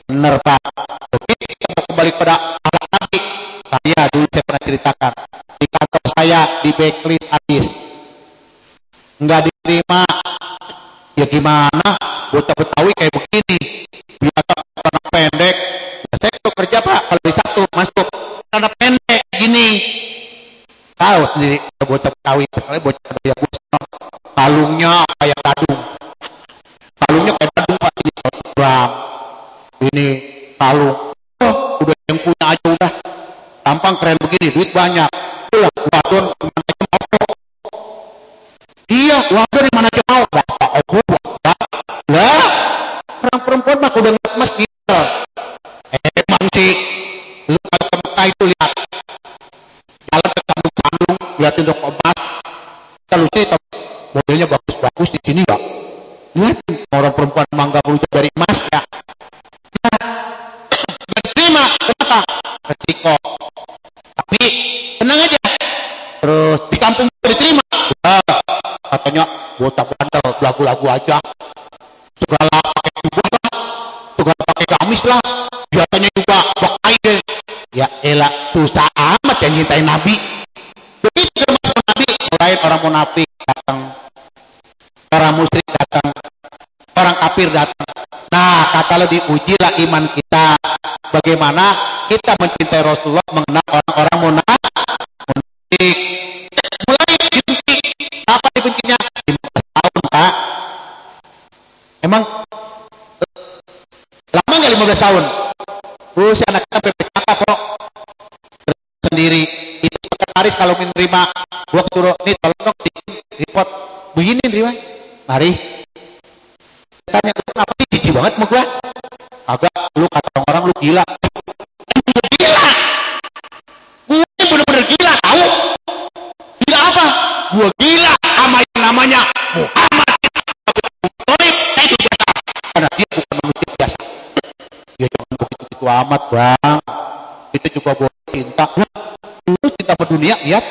Benar Pak. Oke, kita mau kembali pada akhlak Nabi. Saya dulu saya pernah ceritakan di kantor saya di backlist hadis nggak diterima. Ya gimana? Betawi kayak begini, biasa karena pendek. Ya, saya tuh kerja Pak, kalau di satu masuk karena pendek gini. Tahu sendiri Betawi, misalnya bocah ya kalungnya kayak gadung. Kalungnya kayak gadung Pak, ini 100 gram. Ini kalung. Oh, udah yang punya aja udah. Tampang keren begini, duit banyak. Itulah wadon mana aja mau. Iya, wadon mana aja mau. Bapak aku lah. Orang perempuan mah udah ngemas gitu. Emang sih, lu kalau ke Mekah itu lihat. Jalan ke Bandung, liatin toko emas. Kalau sih modelnya bagus-bagus di sini ya. Lihat orang perempuan mangga berusaha dari emas ya. Nah, diterima. Kenapa? Resiko. Tapi tenang aja. Terus di kampung diterima. Katanya botak bandel, lagu-lagu aja. Segala pakai jubah lah, segala pakai gamis lah. Biasanya juga pakai deh. Ya elah, susah amat yang nyintain Nabi. Begitu masuk Nabi, lain orang munafik datang, orang musyrik datang, orang kafir datang. Nah, kata lo diujilah iman kita. Bagaimana kita mencintai Rasulullah, mengenal orang-orang munafik. Mulai dibenci. Apa dibencinya? 15 tahun, Pak. Emang lama nggak 15 tahun? Si anak kita PPKK kok sendiri. Itu sekretaris kalau menerima gua suruh nih tolong dong report begini terima. Mari. Tanya kenapa sih jijik banget sama gua? Agak lu kata orang lu gila. Gila. Gue bener-bener gila tahu. Gila apa? Gua gila sama yang namanya Muhammad. Karena dia bukan manusia biasa. Ya jangan begitu amat Bang. Itu juga boleh cinta. Lu cinta sama dunia, lihat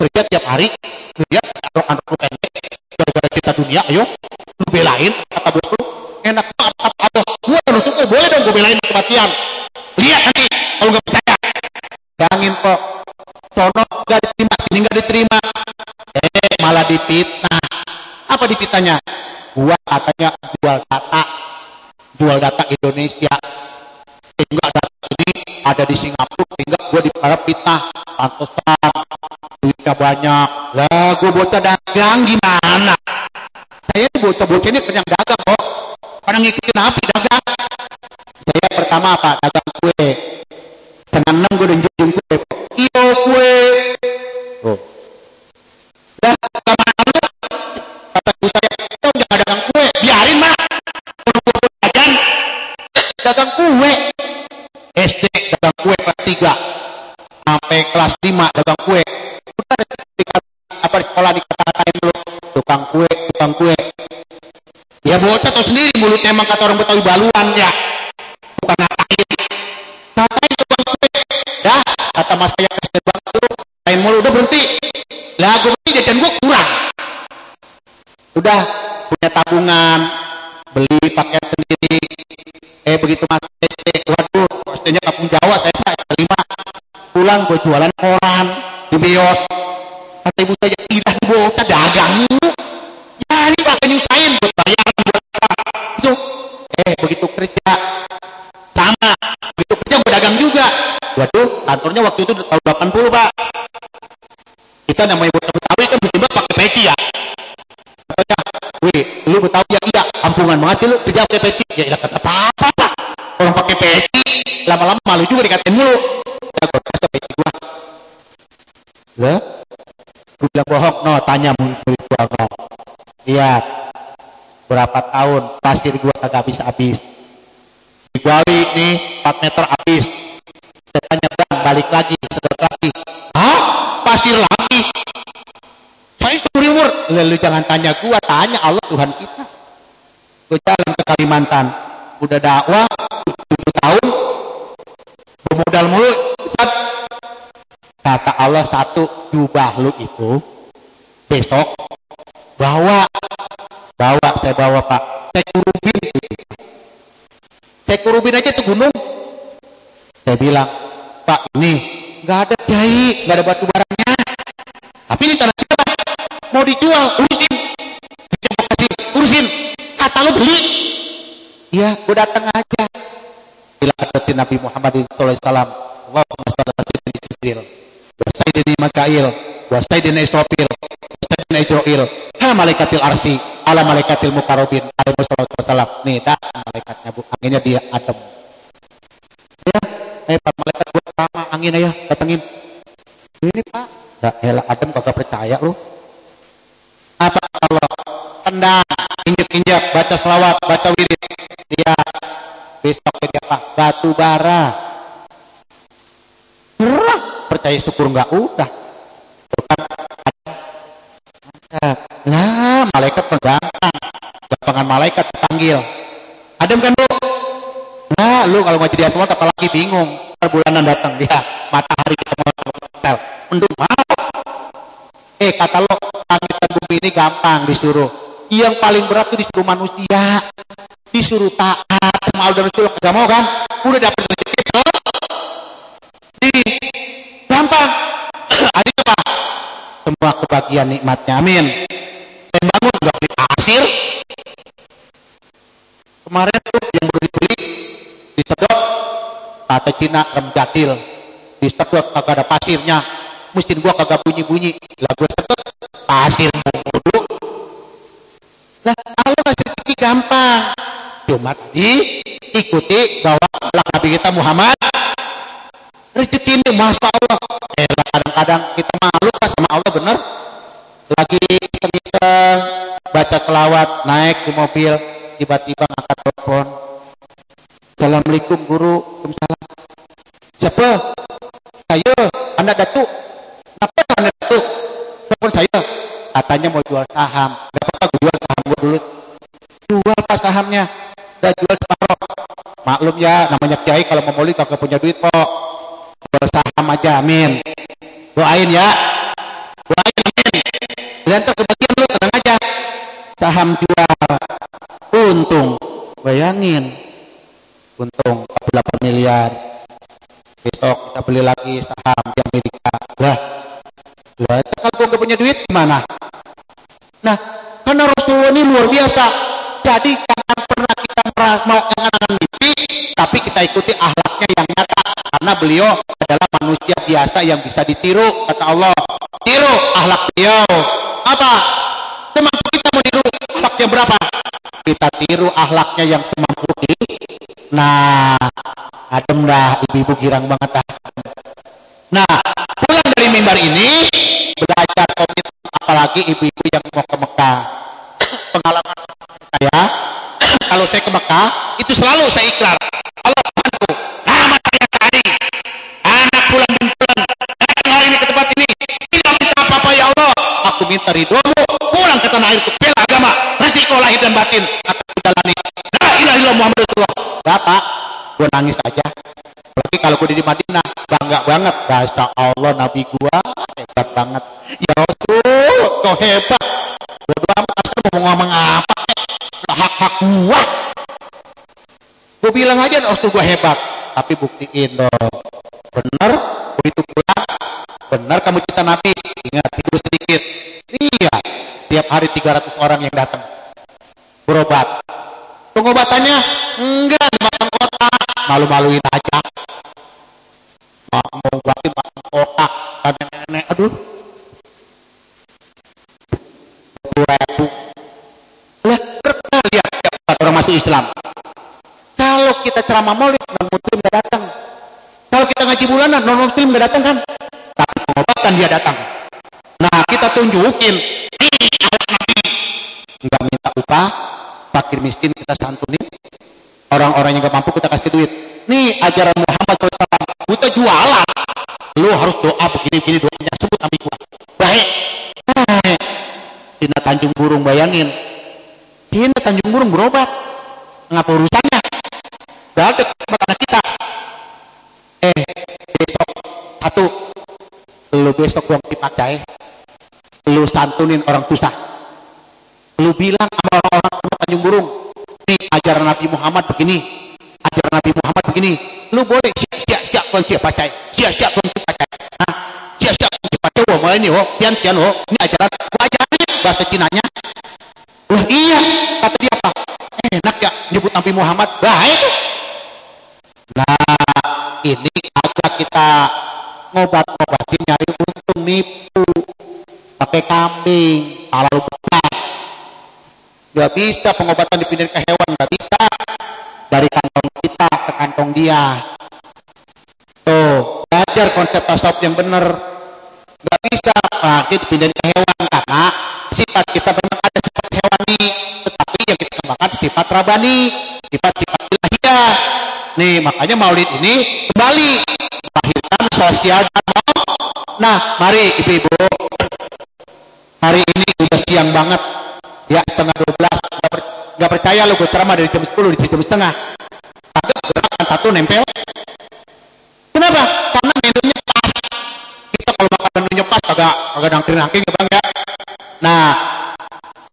kerja tiap hari, lihat anak-anak lu pendek, gara-gara kita dunia, ayo, lu belain, kata bos lu, enak banget, kata Allah, gue nusuk, boleh dong gue belain kematian, lihat nanti, kalau nggak percaya, jangan kok, sono nggak diterima, ini nggak diterima, malah dipitnah, apa dipitnahnya? Gua katanya jual data Indonesia, sehingga data ini ada di Singapura, sehingga gue diparah fitnah, pantesan duitnya banyak. Lah gue bocah dagang gimana? Saya ini bocah-bocah ini kenyang dagang kok, pada ngikutin api dagang. Saya pertama apa? Dagang kue. Setengah 6 gue udah jual kue. Iyo kue. Oh. Dah kemana lu? Kata ibu saya, kau jangan dagang kue, biarin mah. Dagang kue. SD dagang kue kelas 3 sampai kelas 5 dagang kue. Udah di sekolah dikata-katain dulu tukang kue. Ya bocah tau sendiri mulutnya emang kata orang Betawi baluan ya. Bukan ngatain tukang kue. Dah kata mas saya SD banget tuh, main mulu udah berhenti. Lah gue berhenti jajan gue kurang. Udah punya tabungan, beli pakaian sendiri. Begitu masuk SD, waduh, SD-nya Kampung Jawa, saya kelima. Pulang gue jualan koran di bios. Kata ibu saya, tidak bocah dagang mulu. Ya ini pakai nyusahin buat bayar buat itu. Begitu kerja sama, begitu kerja gue dagang juga. Waduh, kantornya waktu itu tahun 80 pak. Kita namanya bocah Betawi kan tiba-tiba pakai peci ya. Katanya, wih, lu Betawi ya iya, kampungan banget sih lu kerja pakai peci. Ya ilah kata apa-apa pak. Orang pakai peci, lama-lama malu juga dikatain mulu. Ya gue kasih peci gua. Lah, gue bilang bohong, no, tanya murid gua, no. Lihat, berapa tahun pasir gua kagak habis-habis. Digali nih, 4 meter habis. Saya tanya, bang, balik lagi, sedot lagi. Hah? Pasir lagi? Saya umur. Lalu jangan tanya gua, tanya Allah Tuhan kita. Gue jalan ke Kalimantan, udah dakwah 7 tahun, bermodal mulu. Kata Allah, satu, jubah lu itu besok bawa saya bawa pak, saya kurubin aja tuh gunung. Saya bilang, pak ini nggak ada kiai, nggak ada batu barangnya, tapi ini tanah kita mau dijual, urusin, kata lu beli. Iya, gue datang aja. Bila katatin Nabi Muhammad SAW, Allahumma shalli ala sayyidina Jibril, wa sayyidina Mikail, wa sayyidina Israfil, wa sayyidina Ijrail, ha malaikatil arsi, ala malaikatil mukarrabin, alaihi wassalatu wassalam. Nih, dah malaikatnya bu, anginnya dia adem. Ya, pak malaikat buat sama angin aja, datengin. Ini pak, dah elah adem kagak percaya lu. Apa Allah? Tendang, injek-injek, baca selawat, baca wirid. Dia besok dia apa? Batu bara. Percaya syukur enggak udah. Nah, malaikat gampang. Gampangan malaikat dipanggil. Adem kan lu? Nah, lu kalau mau jadi aswat apalagi bingung. Bulanan datang dia, matahari kita mau hotel. Mendung mau. Kata lo, langit dan bumi ini gampang disuruh. Yang paling berat itu disuruh manusia, disuruh taat sama Allah dan Rasul. Gak mau kan? Udah dapet rezeki gampang. Ada apa? Semua kebahagiaan nikmatnya, amin. Saya bangun juga beli pasir. Kemarin tuh yang baru dibeli disedot, kata Cina rem jadil, disedot kagak ada pasirnya. Mesin gua kagak bunyi-bunyi, lah gua sedot pasir mulu. Lah Allah ngasih rezeki gampang, cuma diikuti bahwa Nabi kita Muhammad rezeki ini masya Allah. Kadang-kadang kita malu pas sama Allah bener. Lagi iseng-iseng baca selawat, naik di mobil, tiba-tiba ngangkat telepon. Assalamualaikum guru, waalaikumsalam. Siapa? Saya, anak datuk. Kenapa anak datuk? Telepon saya. Katanya mau jual saham. Gak apa-apa, gue jual saham gue dulu. Jual pas sahamnya. Udah jual separuh. Maklum ya, namanya kiai kalau mau molly kagak punya duit kok. Jual saham aja, amin. Doain ya. Doain, amin. Dan kebagian lu tenang aja. Saham jual, untung. Bayangin, untung 8 miliar. Besok kita beli lagi saham di Amerika. Wah, kalau gue gak punya duit gimana? Nah, karena Rasulullah ini luar biasa. Jadi jangan pernah kita mau angan-angan mimpi, tapi kita ikuti akhlaknya yang nyata. Karena beliau adalah manusia biasa yang bisa ditiru, kata Allah. Tiru akhlak beliau. Apa? Semampu kita mau tiru akhlaknya berapa? Kita tiru akhlaknya yang semampu kita. Nah, adem dah, ibu-ibu girang banget dah. Nah, pulang dari mimbar ini belajar komitmen, apalagi ibu-ibu yang mau ke Mekah. Pengalaman saya, kalau saya ke Mekah itu selalu saya ikrar, Allah Tuhanku, nama saya tadi, anak bulan-bulan, datang hari ini ke tempat ini, tidak minta apa-apa ya Allah, aku minta ridhomu, pulang ke tanah airku, bela agama, resiko lahir dan batin, akan jalani. La ilaha illallah Muhammad Rasulullah. Bapak, gue nangis aja. Apalagi kalau gue di Madinah, bangga banget. Masya Allah, Nabi gue hebat banget. Ya Rasul, kau hebat. Bodo amat, mau ngomong apa? Hak-hak gue. Gue bilang aja, Rasul gue hebat. Tapi buktiin dong. Bener, begitu pulang. Bener kamu cinta Nabi. Ingat, tidur sedikit. Iya, tiap hari 300 orang yang datang berobat. Pengobatannya enggak makan otak, malu-maluin aja. Mau obatin makan otak, kan nenek, aduh. 20.000. Lah, lihat orang masuk Islam. Kalau kita ceramah maulid, non muslim nggak datang. Kalau kita ngaji bulanan, non muslim nggak datang kan? Tapi pengobatan dia datang. Nah, kita tunjukin, nggak minta upah. Fakir miskin kita santunin, orang-orang yang gak mampu kita kasih duit. Nih ajaran Muhammad SAW, kita jualan. Lu harus doa begini-begini, doanya sebut Nabi gua. Baik. Tina Tanjung Burung, bayangin. Tina Tanjung Burung berobat. Ngapa urusannya? Gak ada makanan kita. Besok satu, lu besok buang Cipacai, lu santunin orang susah. Lu bilang sama orang-orang Tanjung Burung, nih ajaran Nabi Muhammad begini, ajaran Nabi Muhammad begini. Lu boleh siap-siap tuan Cipacai, siap-siap tuan Cipacai. Nah, siap-siap tuan Cipacai, wah mulai nih, tian-tian, ini ajaran, gua ajarin bahasa Cinanya. Wah iya, kata dia apa? Enak ya nyebut Nabi Muhammad, baik. Nah, ini agak kita ngobat-ngobatin nyari untung nipu, pakai kambing, halal bekas. Gak bisa pengobatan dipindahin ke hewan, gak bisa. Dari kantong kita ke kantong dia. Tuh, belajar konsep tasawuf yang benar. Gak bisa kita dipindahin ke hewan karena sifat kita memang ada sifat hewani, tetapi yang kita kembangkan sifat rabani, sifat-sifat ilahiyah. Nih, makanya maulid ini kembali melahirkan sosial. Nah, mari ibu-ibu. Hari ini udah siang banget. Ya, setengah 12, gak percaya lo gue ceramah dari jam 10 di jam setengah. Agak gerakan satu nempel. Kenapa? Karena menunya pas. Kita kalau makan menunya pas agak nangkring-nangkring ya bang ya. Nah,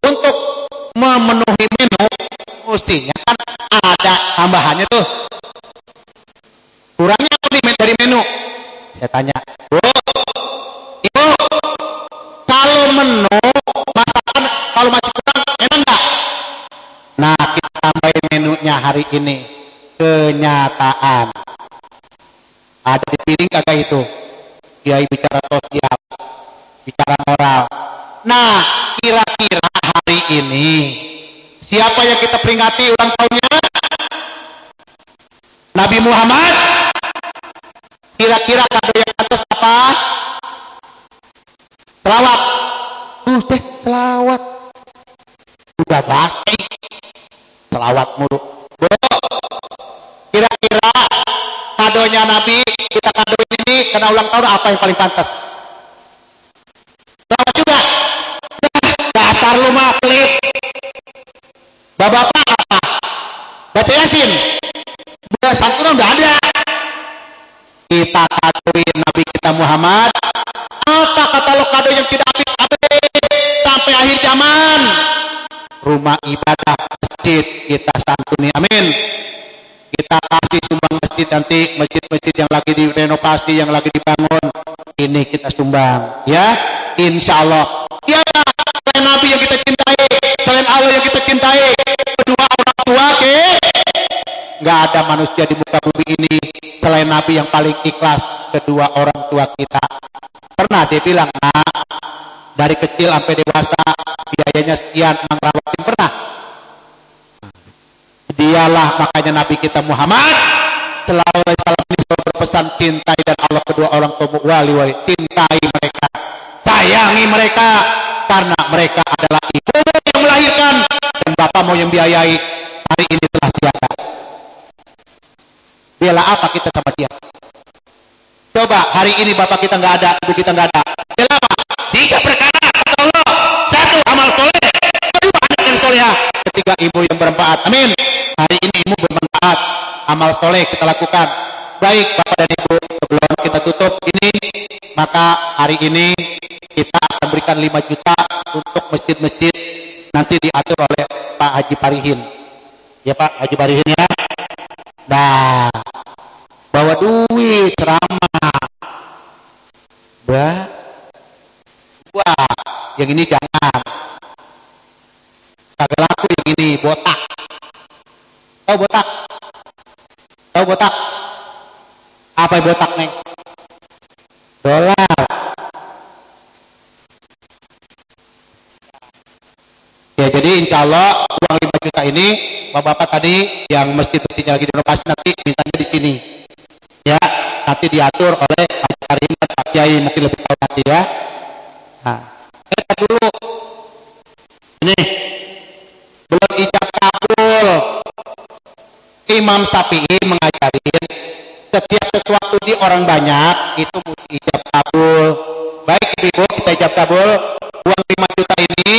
untuk memenuhi menu mestinya kan ada tambahannya tuh. Kurangnya apa nih dari menu? Saya tanya, Bu, Ibu, kalau menu masakan kalau masih kurang enak enggak? Nah, kita tambahin menunya hari ini. Kenyataan. Ada di piring kagak itu? Kiai bicara sosial, bicara moral. Nah, kira-kira hari ini siapa yang kita peringati ulang tahunnya? Nabi Muhammad. Kira-kira kado yang atas apa? Selawat. Selawat. Udah baik. Selawat mulu. Kira-kira kadonya Nabi kita kadoin ini karena ulang tahun apa yang paling pantas? Selawat juga. Dasar lu mah pelit. Bapak apa? Baca Yasin. Udah santunan udah ada. Kita kadoin Nabi kita Muhammad rumah ibadah, masjid kita santuni, amin. Kita kasih sumbang masjid nanti, masjid-masjid yang lagi direnovasi, yang lagi dibangun, ini kita sumbang, ya, insya Allah. Ya, selain Nabi yang kita cintai, selain Allah yang kita cintai, kedua orang tua, nggak ada manusia di muka bumi ini selain Nabi yang paling ikhlas, kedua orang tua kita. Pernah dia bilang, nah, dari kecil sampai dewasa biayanya sekian, mengrawatkan, pernah? Dialah makanya Nabi kita Muhammad sallallahu alaihi wasallam ini selalu berpesan, cintai dan Allah kedua orang tua wali, cintai mereka, sayangi mereka, karena mereka adalah ibu yang melahirkan dan bapakmu yang biayai, hari ini telah tiada. Bela apa kita sama dia? Coba hari ini bapak kita nggak ada, ibu kita nggak ada, bela apa? 3 perkara kata Allah: 1, amal soleh; 2, anak yang solehah; 3, ibu yang bermanfaat. Amin. Hari ini ibu bermanfaat, amal soleh kita lakukan. Baik bapak dan ibu, sebelum kita tutup ini, maka hari ini kita akan berikan 5 juta untuk masjid-masjid, nanti diatur oleh Pak Haji Parihin. Ya Pak Haji Parihin ya. Nah, bawa duit ceramah. Wah, yang ini jangan. Kagak laku yang ini, botak. Tahu botak? Tahu botak? Apa yang botak, Neng? Dolar. Ya, jadi insya Allah uang 5 juta ini, bapak-bapak tadi yang masjid-masjidnya lagi direnovasi, nanti mintanya di sini. Ya, nanti diatur oleh Pak Karim dan Pak Kiai, mungkin lebih tahu nanti ya. Nah, kita dulu. Ini belum ijab kabul. Imam Syafi'i mengajarin setiap sesuatu di orang banyak itu mesti ijab kabul. Baik ibu, kita ijab kabul. Uang 5 juta ini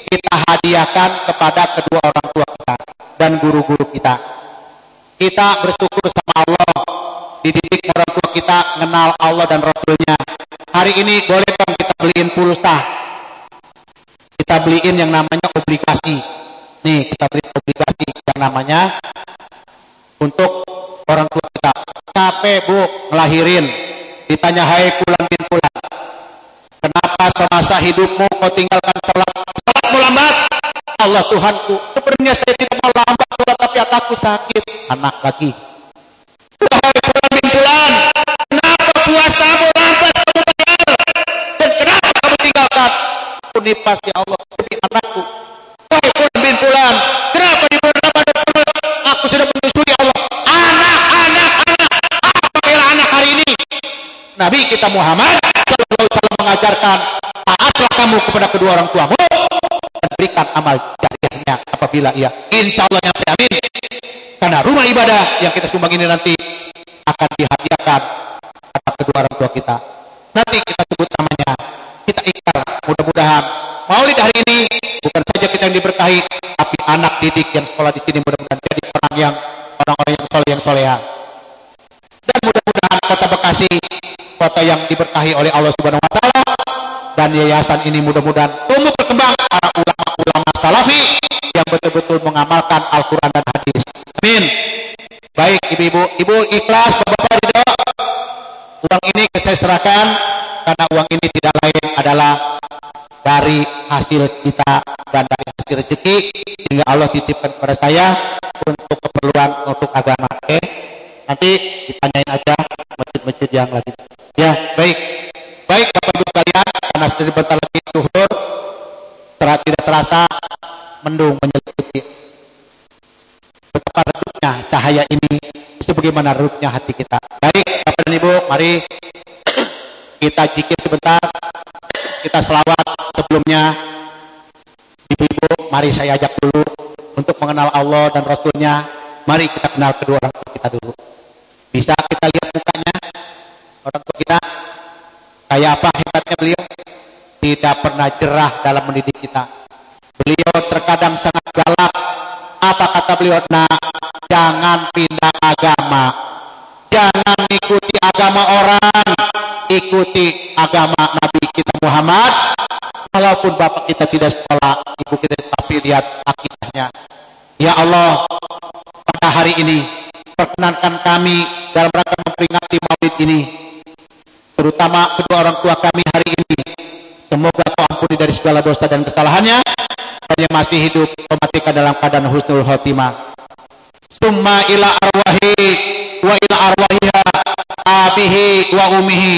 kita hadiahkan kepada kedua orang tua kita dan guru-guru kita. Kita bersyukur sama Allah, dididik orang tua kita mengenal Allah dan Rasulnya. Hari ini boleh dong kita beliin pulsa, kita beliin yang namanya obligasi. Nih, kita beliin obligasi yang namanya untuk orang tua kita. Capek bu ngelahirin, ditanya, hai Fulan bin Fulan, kenapa semasa hidupmu kau tinggalkan sholatmu lambat? Allah Tuhanku, sebenarnya saya tidak mau lambat sholat, tapi aku sakit. Anak lagi, hai Fulan bin Fulan, kenapa puasamu lambat kamu bayar? Dan kenapa kamu tinggalkan? Ini pasti Allah demi anakku. Hai Fulan bin Fulan, kenapa di bulan Ramadan aku sudah menyusui Allah? Anak, apa bela anak hari ini? Nabi kita Muhammad sallallahu alaihi wasallam mengajarkan, taatlah kamu kepada kedua orang tuamu dan berikan amal jariahnya apabila ia insya Allah nyampe, amin. Karena rumah ibadah yang kita sumbang ini nanti akan dihadiahkan kepada kedua orang tua kita. Nanti kita sebut namanya, kita ikrar, mudah-mudahan maulid hari ini bukan saja kita yang diberkahi, tapi anak didik yang sekolah di sini mudah-mudahan jadi orang-orang yang soleh, yang soleha. Dan mudah-mudahan kota Bekasi, kota yang diberkahi oleh Allah Subhanahu Wa Taala, dan yayasan ini mudah-mudahan tumbuh berkembang para ulama-ulama salafi yang betul-betul mengamalkan Al-Quran dan hadis. Amin. Baik ibu-ibu, ibu ikhlas, bapak-bapak ridho, uang ini saya serahkan karena uang ini tidak lain adalah dari hasil kita dan dari hasil rezeki sehingga Allah titipkan kepada saya untuk keperluan untuk agama. Oke, nanti ditanyain aja masjid-masjid yang lagi. Ya, baik bapak ibu sekalian, karena sebentar lagi zuhur, tidak terasa mendung menyelimuti. Betapa redupnya cahaya ini, sebagaimana redupnya hati kita. Baik bapak dan ibu, mari kita zikir sebentar, kita selawat. Sebelumnya ibu-ibu, mari saya ajak dulu untuk mengenal Allah dan Rasulnya. Mari kita kenal kedua orang tua kita dulu. Bisa kita lihat mukanya orang tua kita, kayak apa hebatnya beliau, tidak pernah jerah dalam mendidik kita. Beliau terkadang sangat galak. Apa kata beliau? Nah, jangan pindah agama, jangan ikuti agama orang, ikuti agama Nabi kita Muhammad. Walaupun bapak kita tidak sekolah, ibu kita, tapi lihat akidahnya. Ya Allah, pada hari ini perkenankan kami dalam rangka memperingati Maulid ini, terutama kedua orang tua kami hari ini. Semoga Kau ampuni dari segala dosa dan kesalahannya, dan yang masih hidup mematikan dalam keadaan husnul khotimah. Summa ila arwahi wa ila arwahiha abihi wa umihi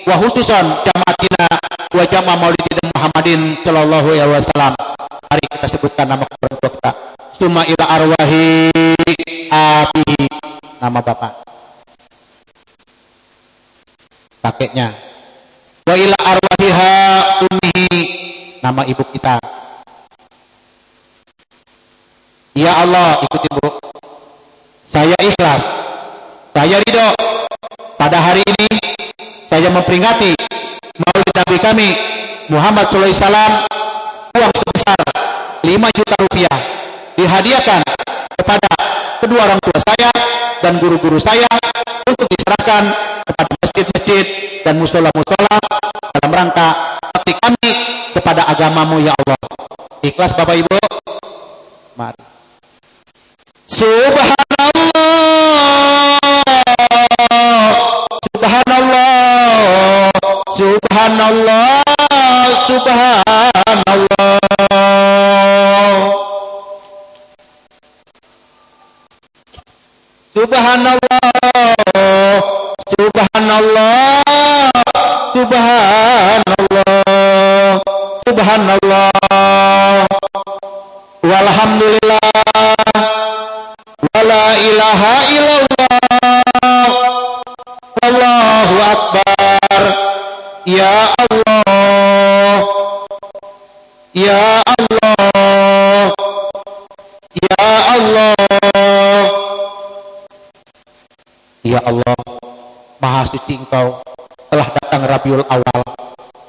wa khususan jamaatina wa jamaah maulidin Muhammadin sallallahu alaihi wasallam. Mari kita sebutkan nama orang tua kita. Summa ila arwahi abihi, nama bapak, kakeknya. Wa ila arwahiha ummihi, nama ibu kita. Ya Allah, ikuti Bu. Saya ikhlas, saya ridho. Pada hari ini saya memperingati Maulid Nabi kami Muhammad sallallahu alaihi wasallam. Uang sebesar 5 juta rupiah dihadiahkan kepada kedua orang tua saya dan guru-guru saya untuk diserahkan kepada masjid-masjid dan musola-musola dalam rangka bakti kami kepada agamamu ya Allah. Ikhlas Bapak Ibu? Mari. Subhanallah, subhanallah, subhanallah, subhanallah. Subhanallah, subhanallah, subhanallah, subhanallah. Walhamdulillah, wala ilaha illallah, wallahu akbar. Ya Allah, ya Allah, ya Allah. Ya Allah, Maha Suci Engkau, telah datang Rabiul Awal.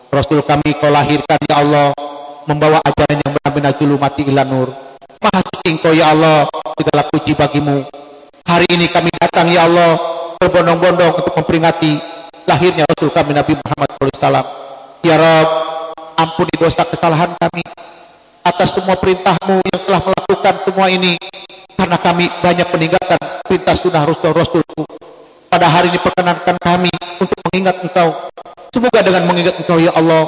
Rasul kami Kau lahirkan ya Allah, membawa ajaran yang benar-benar zulumati ila nur. Maha Suci Engkau ya Allah, segala puji bagimu. Hari ini kami datang ya Allah, berbondong-bondong untuk memperingati lahirnya Rasul kami Nabi Muhammad SAW. Ya Rabb, ampuni dosa kesalahan kami atas semua perintah-Mu yang telah melakukan semua ini, karena kami banyak meninggalkan perintah sunnah Rasul-Rasulku. Pada hari ini perkenankan kami untuk mengingat Engkau. Semoga dengan mengingat Engkau ya Allah,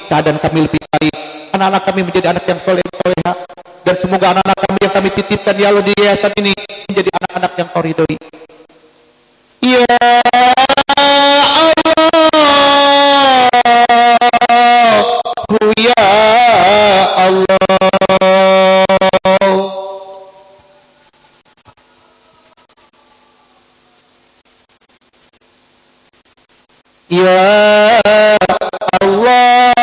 keadaan kami lebih baik, anak-anak kami menjadi anak yang soleh soleha, dan semoga anak-anak kami yang kami titipkan ya Allah di yayasan ini menjadi anak-anak yang Kau ridhoi. Ya Allah, ya Allah. Ya Allah,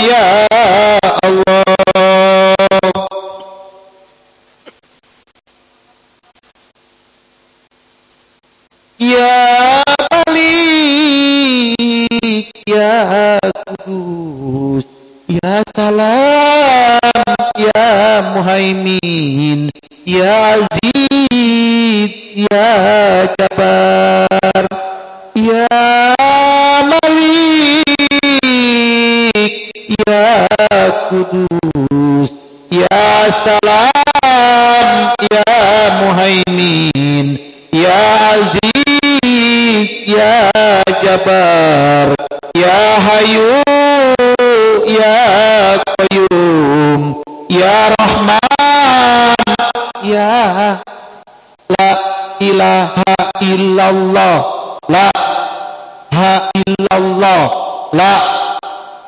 ya Allah. Ya Malik, ya Kudus, ya Salam, ya Muhaimin, ya Aziz, ya Jabbar, ya Malik, ya Kudus, ya Salam, ya Muhaimin, ya Aziz, ya Jabbar, ya Hayyu, ya Qayyum, ya Rahman, ya La ilaha illallah, la ha illallah, la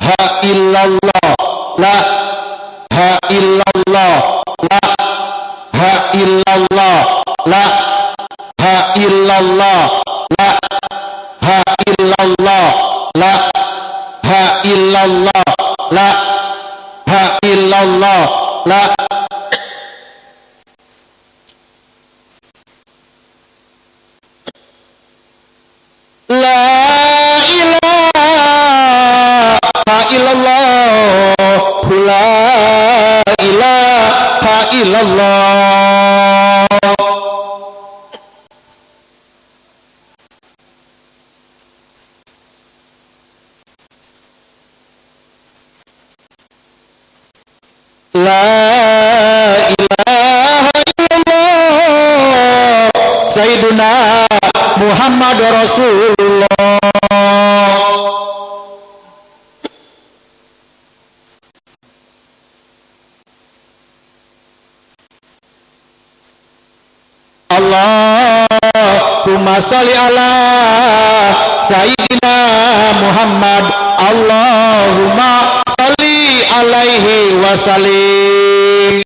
ha illallah, la ha illallah, la ha illallah, la ha illallah, la ha illallah, la ha illallah, la ha illallah, la La ilaha illallah, la ilaha illallah. Muhammad Rasulullah. Allahumma sholli ala Sayyidina Muhammad. Allahumma sholli alaihi wasallim.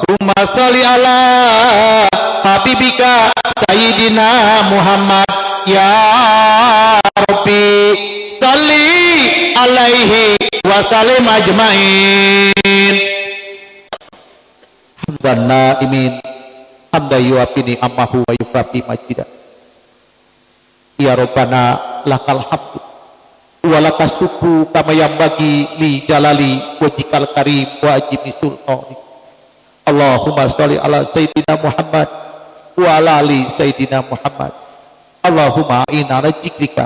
Allahumma sholli ala habibika Sayyidina Muhammad. Ya Rabbi sholli alaihi wasallim ajmain. Hamdan naimin hamdan yuafini ammahu wa yukafi majidah. Ya Rabbana lakal hamdu walakas syukru kama yambagi li jalali wajikal karim wa ajimi sultani. Allahumma sholli ala Sayyidina Muhammad wa ala ali Sayyidina Muhammad. Allahumma inna ala zikrika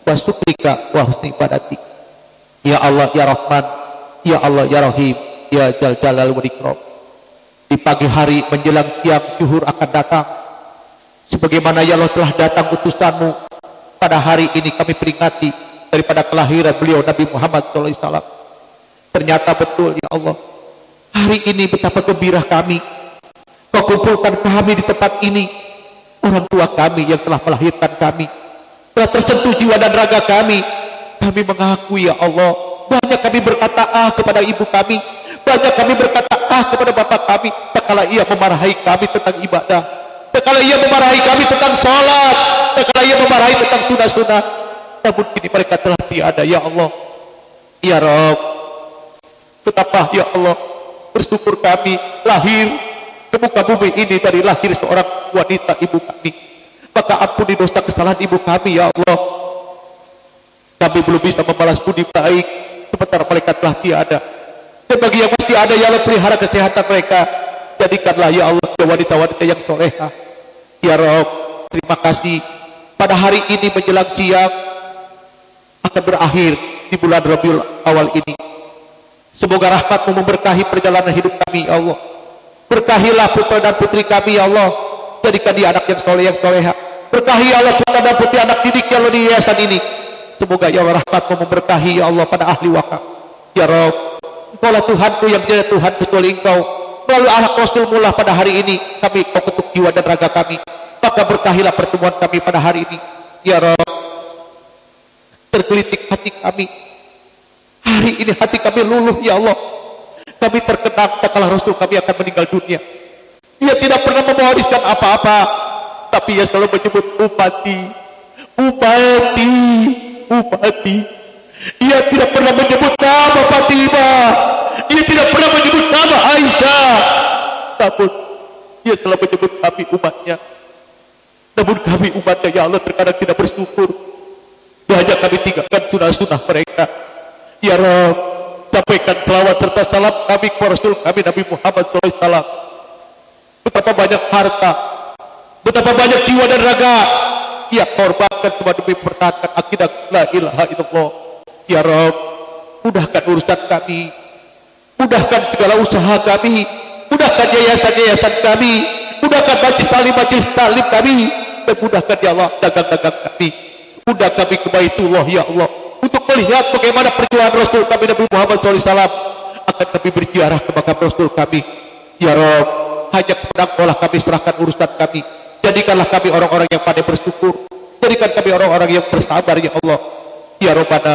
wa syukrika wa husni ibadatik. Ya Allah ya Rahman, ya Allah ya Rahim, ya Jal Jalal wal Ikram. Di pagi hari menjelang siang zuhur akan datang, sebagaimana ya Allah telah datang utusanmu. Pada hari ini kami peringati daripada kelahiran beliau Nabi Muhammad SAW. Ternyata betul ya Allah, hari ini betapa gembira kami Kau kumpulkan kami di tempat ini. Orang tua kami yang telah melahirkan kami telah tersentuh jiwa dan raga kami. Kami mengakui ya Allah, banyak kami berkata kepada ibu kami, banyak kami berkata kepada bapak kami, tak kala ia memarahi kami tentang ibadah, tak kala ia memarahi kami tentang sholat, tak kala ia memarahi tentang sunnah-sunnah. Namun kini mereka telah tiada ya Allah. Ya Rabb, betapa ya Allah bersyukur kami lahir ke muka bumi ini dari lahir seorang wanita ibu kami. Maka ampuni dosa kesalahan ibu kami ya Allah. Kami belum bisa membalas budi baik sementara mereka telah tiada. Dan bagi yang masih ada ya Allah, pelihara kesehatan mereka. Jadikanlah ya Allah wanita-wanita yang soleha. Ya Rabb, terima kasih. Pada hari ini menjelang siang akan berakhir di bulan Rabiul Awal ini. Semoga rahmat-Mu memberkahi perjalanan hidup kami ya Allah. Berkahilah putra dan putri kami ya Allah. Jadikan dia anak yang soleh yang soleha. Berkahi ya Allah putra dan putri anak didik ya Allah di yayasan ini. Semoga ya Allah rahmat-Mu memberkahi ya Allah pada ahli wakaf. Ya Rabb, Engkaulah Tuhanku yang tidak Tuhan kecuali Engkau. Melalui anak Rasul-Mu lah pada hari ini kami Kau ketuk jiwa dan raga kami. Maka berkahilah pertemuan kami pada hari ini. Ya Rabb, tergelitik hati kami. Hari ini hati kami luluh ya Allah. Kami terkenang tak kalah Rasul kami akan meninggal dunia. Ia tidak pernah mewariskan apa-apa, tapi ia selalu menyebut upati, upati, upati. Ia tidak pernah menyebut nama Fatimah. Ia tidak pernah menyebut nama Aisyah. Namun ia selalu menyebut kami umatnya. Namun kami umatnya ya Allah terkadang tidak bersyukur. Banyak kami tinggalkan sunnah-sunnah mereka. Ya Rabb, sampaikan selawat serta salam kami kepada Rasul kami Nabi Muhammad SAW. Betapa banyak harta, betapa banyak jiwa dan raga ia korbankan cuma demi mempertahankan akidah la ilaha illallah. Ya Rabb, mudahkan urusan kami, mudahkan segala usaha kami, mudahkan yayasan-yayasan kami, mudahkan majelis talim kami, dan mudahkan ya Allah dagang-dagang kami. Mudah kami ke Baitullah ya Allah, untuk melihat bagaimana perjuangan Rasul kami Nabi Muhammad SAW. Akan kami berziarah ke makam Rasul kami. Ya Rabb, hanya kepada Engkau kami serahkan urusan kami. Jadikanlah kami orang-orang yang pandai bersyukur. Jadikan kami orang-orang yang bersabar ya Allah. Ya Rabbana,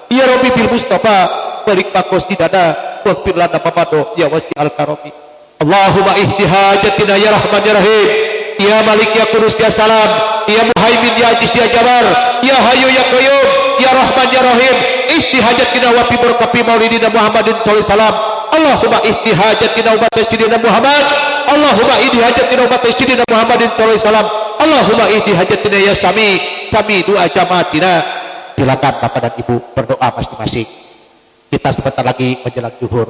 ya Rabbi bil Mustafa, balik pakos didana, waghfir lana mamado ya wasi al karami. Allahumma ihdi hajatina ya Rahman ya Rahim. Ya Malik ya Qudus ya Salam, ya Muhaimin ya Aziz ya Jabar, ya Hayyu ya Qayyum, ya Rahman ya Rahim. Ihdi hajatina wa fi barakati maulidina Muhammadin sallallahu alaihi wasallam. Allahumma ihdi hajatina wa tasdidina Muhammad. Allahumma ihdi hajatina wa tasdidina Muhammadin sallallahu alaihi wasallam. Allahumma ihdi hajatina ya Sami, kami doa jamaatina. Silakan Bapak dan Ibu berdoa masing-masing. Kita sebentar lagi menjelang zuhur.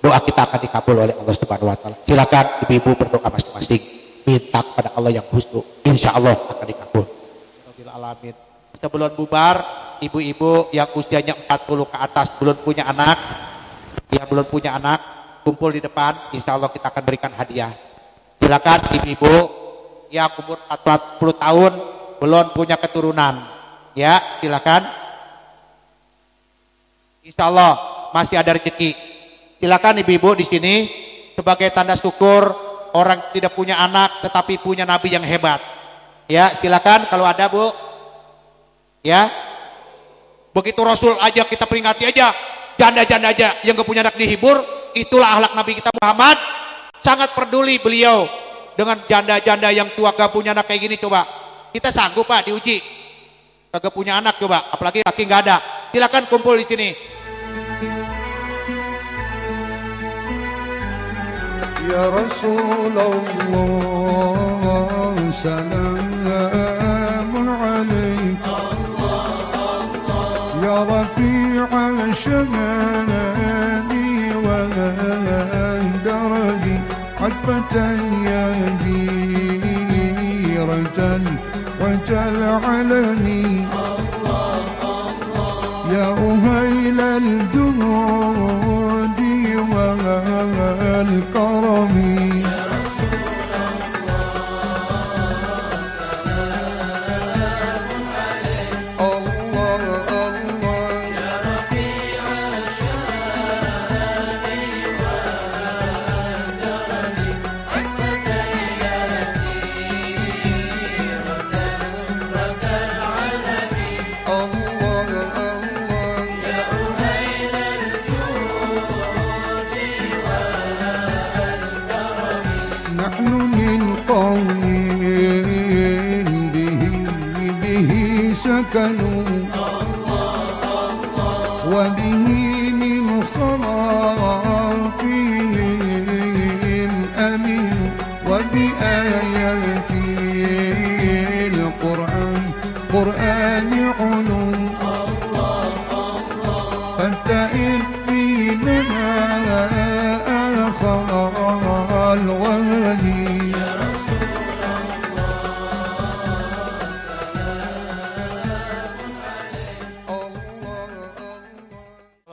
Doa kita akan dikabul oleh Allah Subhanahu wa taala. Silakan ibu-ibu berdoa masing-masing. Minta kepada Allah yang khusyuk, insya Allah akan dikabul. Rabbil alamin. sebelum bubar, ibu-ibu yang usianya 40 ke atas belum punya anak, ya belum punya anak, kumpul di depan, insya Allah kita akan berikan hadiah. Silakan ibu-ibu yang umur 40 tahun belum punya keturunan, ya silakan. Insya Allah masih ada rezeki. Silakan ibu-ibu di sini sebagai tanda syukur orang tidak punya anak tetapi punya nabi yang hebat. Ya silakan kalau ada bu. Ya, begitu Rasul aja kita peringati aja, janda-janda aja yang gak punya anak dihibur, itulah akhlak Nabi kita Muhammad. Sangat peduli beliau dengan janda-janda yang tua gak punya anak kayak gini. Coba kita sanggup pak diuji, gak punya anak coba, apalagi laki gak ada. Silakan kumpul di sini. Ya Rasulullah, salamun alaika. يا رفيع شهادي ودرجي عطفة يا جيرة وجل علني يا أهيل الجود والكرم سكنوا وبه من خرافهم أمين وبآيات القرآن علوم فانتئر فينا آخر الوالي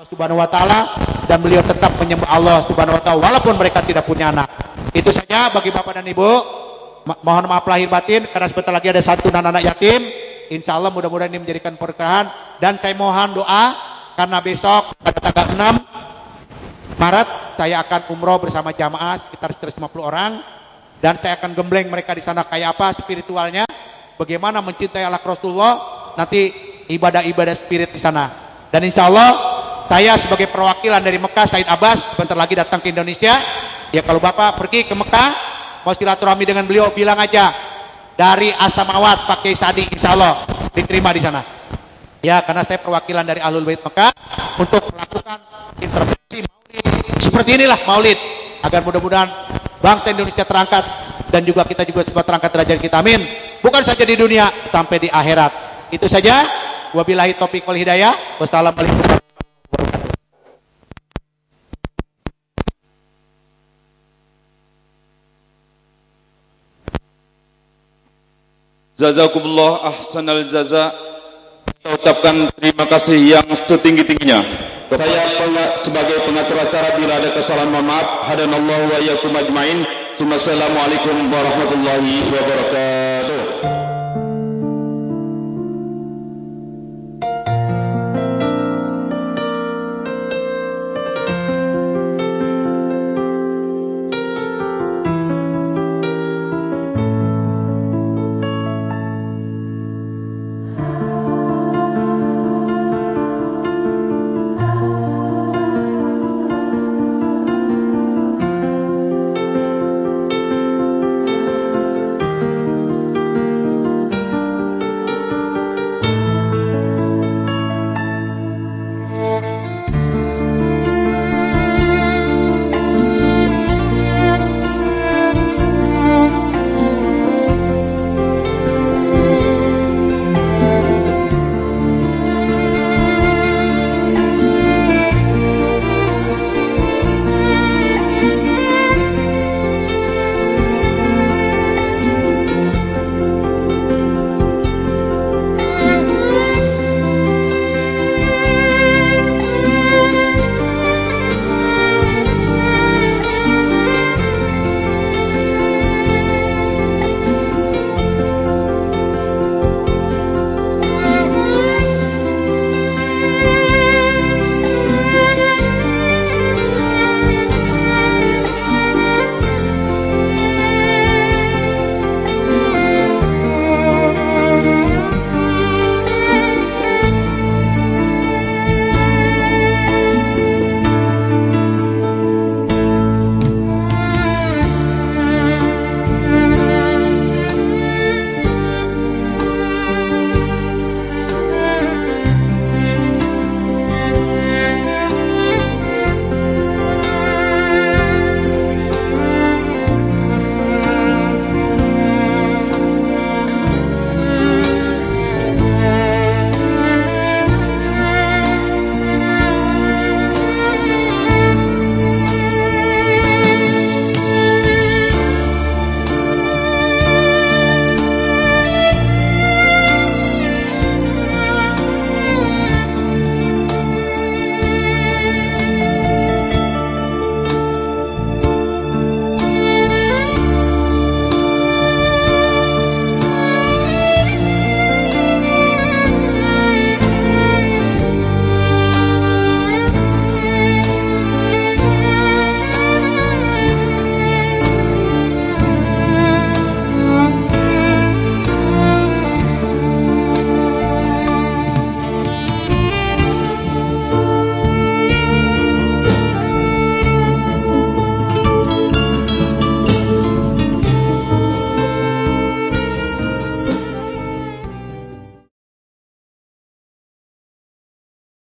Subhanahu wa ta'ala, dan beliau tetap menyembah Allah Subhanahu wa ta'ala walaupun mereka tidak punya anak. Itu saja bagi bapak dan ibu. Mohon maaf lahir batin karena sebentar lagi ada santunan anak yatim. Insya Allah mudah-mudahan ini menjadikan berkahan. Dan saya mohon doa karena besok pada tanggal 6 Maret saya akan umroh bersama jamaah sekitar 150 orang, dan saya akan gembleng mereka di sana kayak apa spiritualnya, bagaimana mencintai Allah Rasulullah, nanti ibadah-ibadah spirit di sana. Dan insya Allah saya sebagai perwakilan dari Mekah, Said Abbas, sebentar lagi datang ke Indonesia. Ya kalau Bapak pergi ke Mekah, mau silaturahmi dengan beliau, bilang aja dari Asamawat pakai Sadi, insya Allah diterima di sana. Ya karena saya perwakilan dari Ahlul Bait Mekah untuk melakukan intervensi maulid. Seperti inilah maulid, agar mudah-mudahan bangsa Indonesia terangkat, dan juga kita juga sempat terangkat derajat kita, amin. Bukan saja di dunia, sampai di akhirat. Itu saja. Wabillahi taufiq wal hidayah. Wassalamualaikum. Jazakumullah ahsanal jaza. Kita ucapkan terima kasih yang setinggi-tingginya. Saya sebagai pengatur acara, bila ada kesalahan mohon maaf. Hadanallahu wa iyyakum ajmain. Assalamualaikum warahmatullahi wabarakatuh.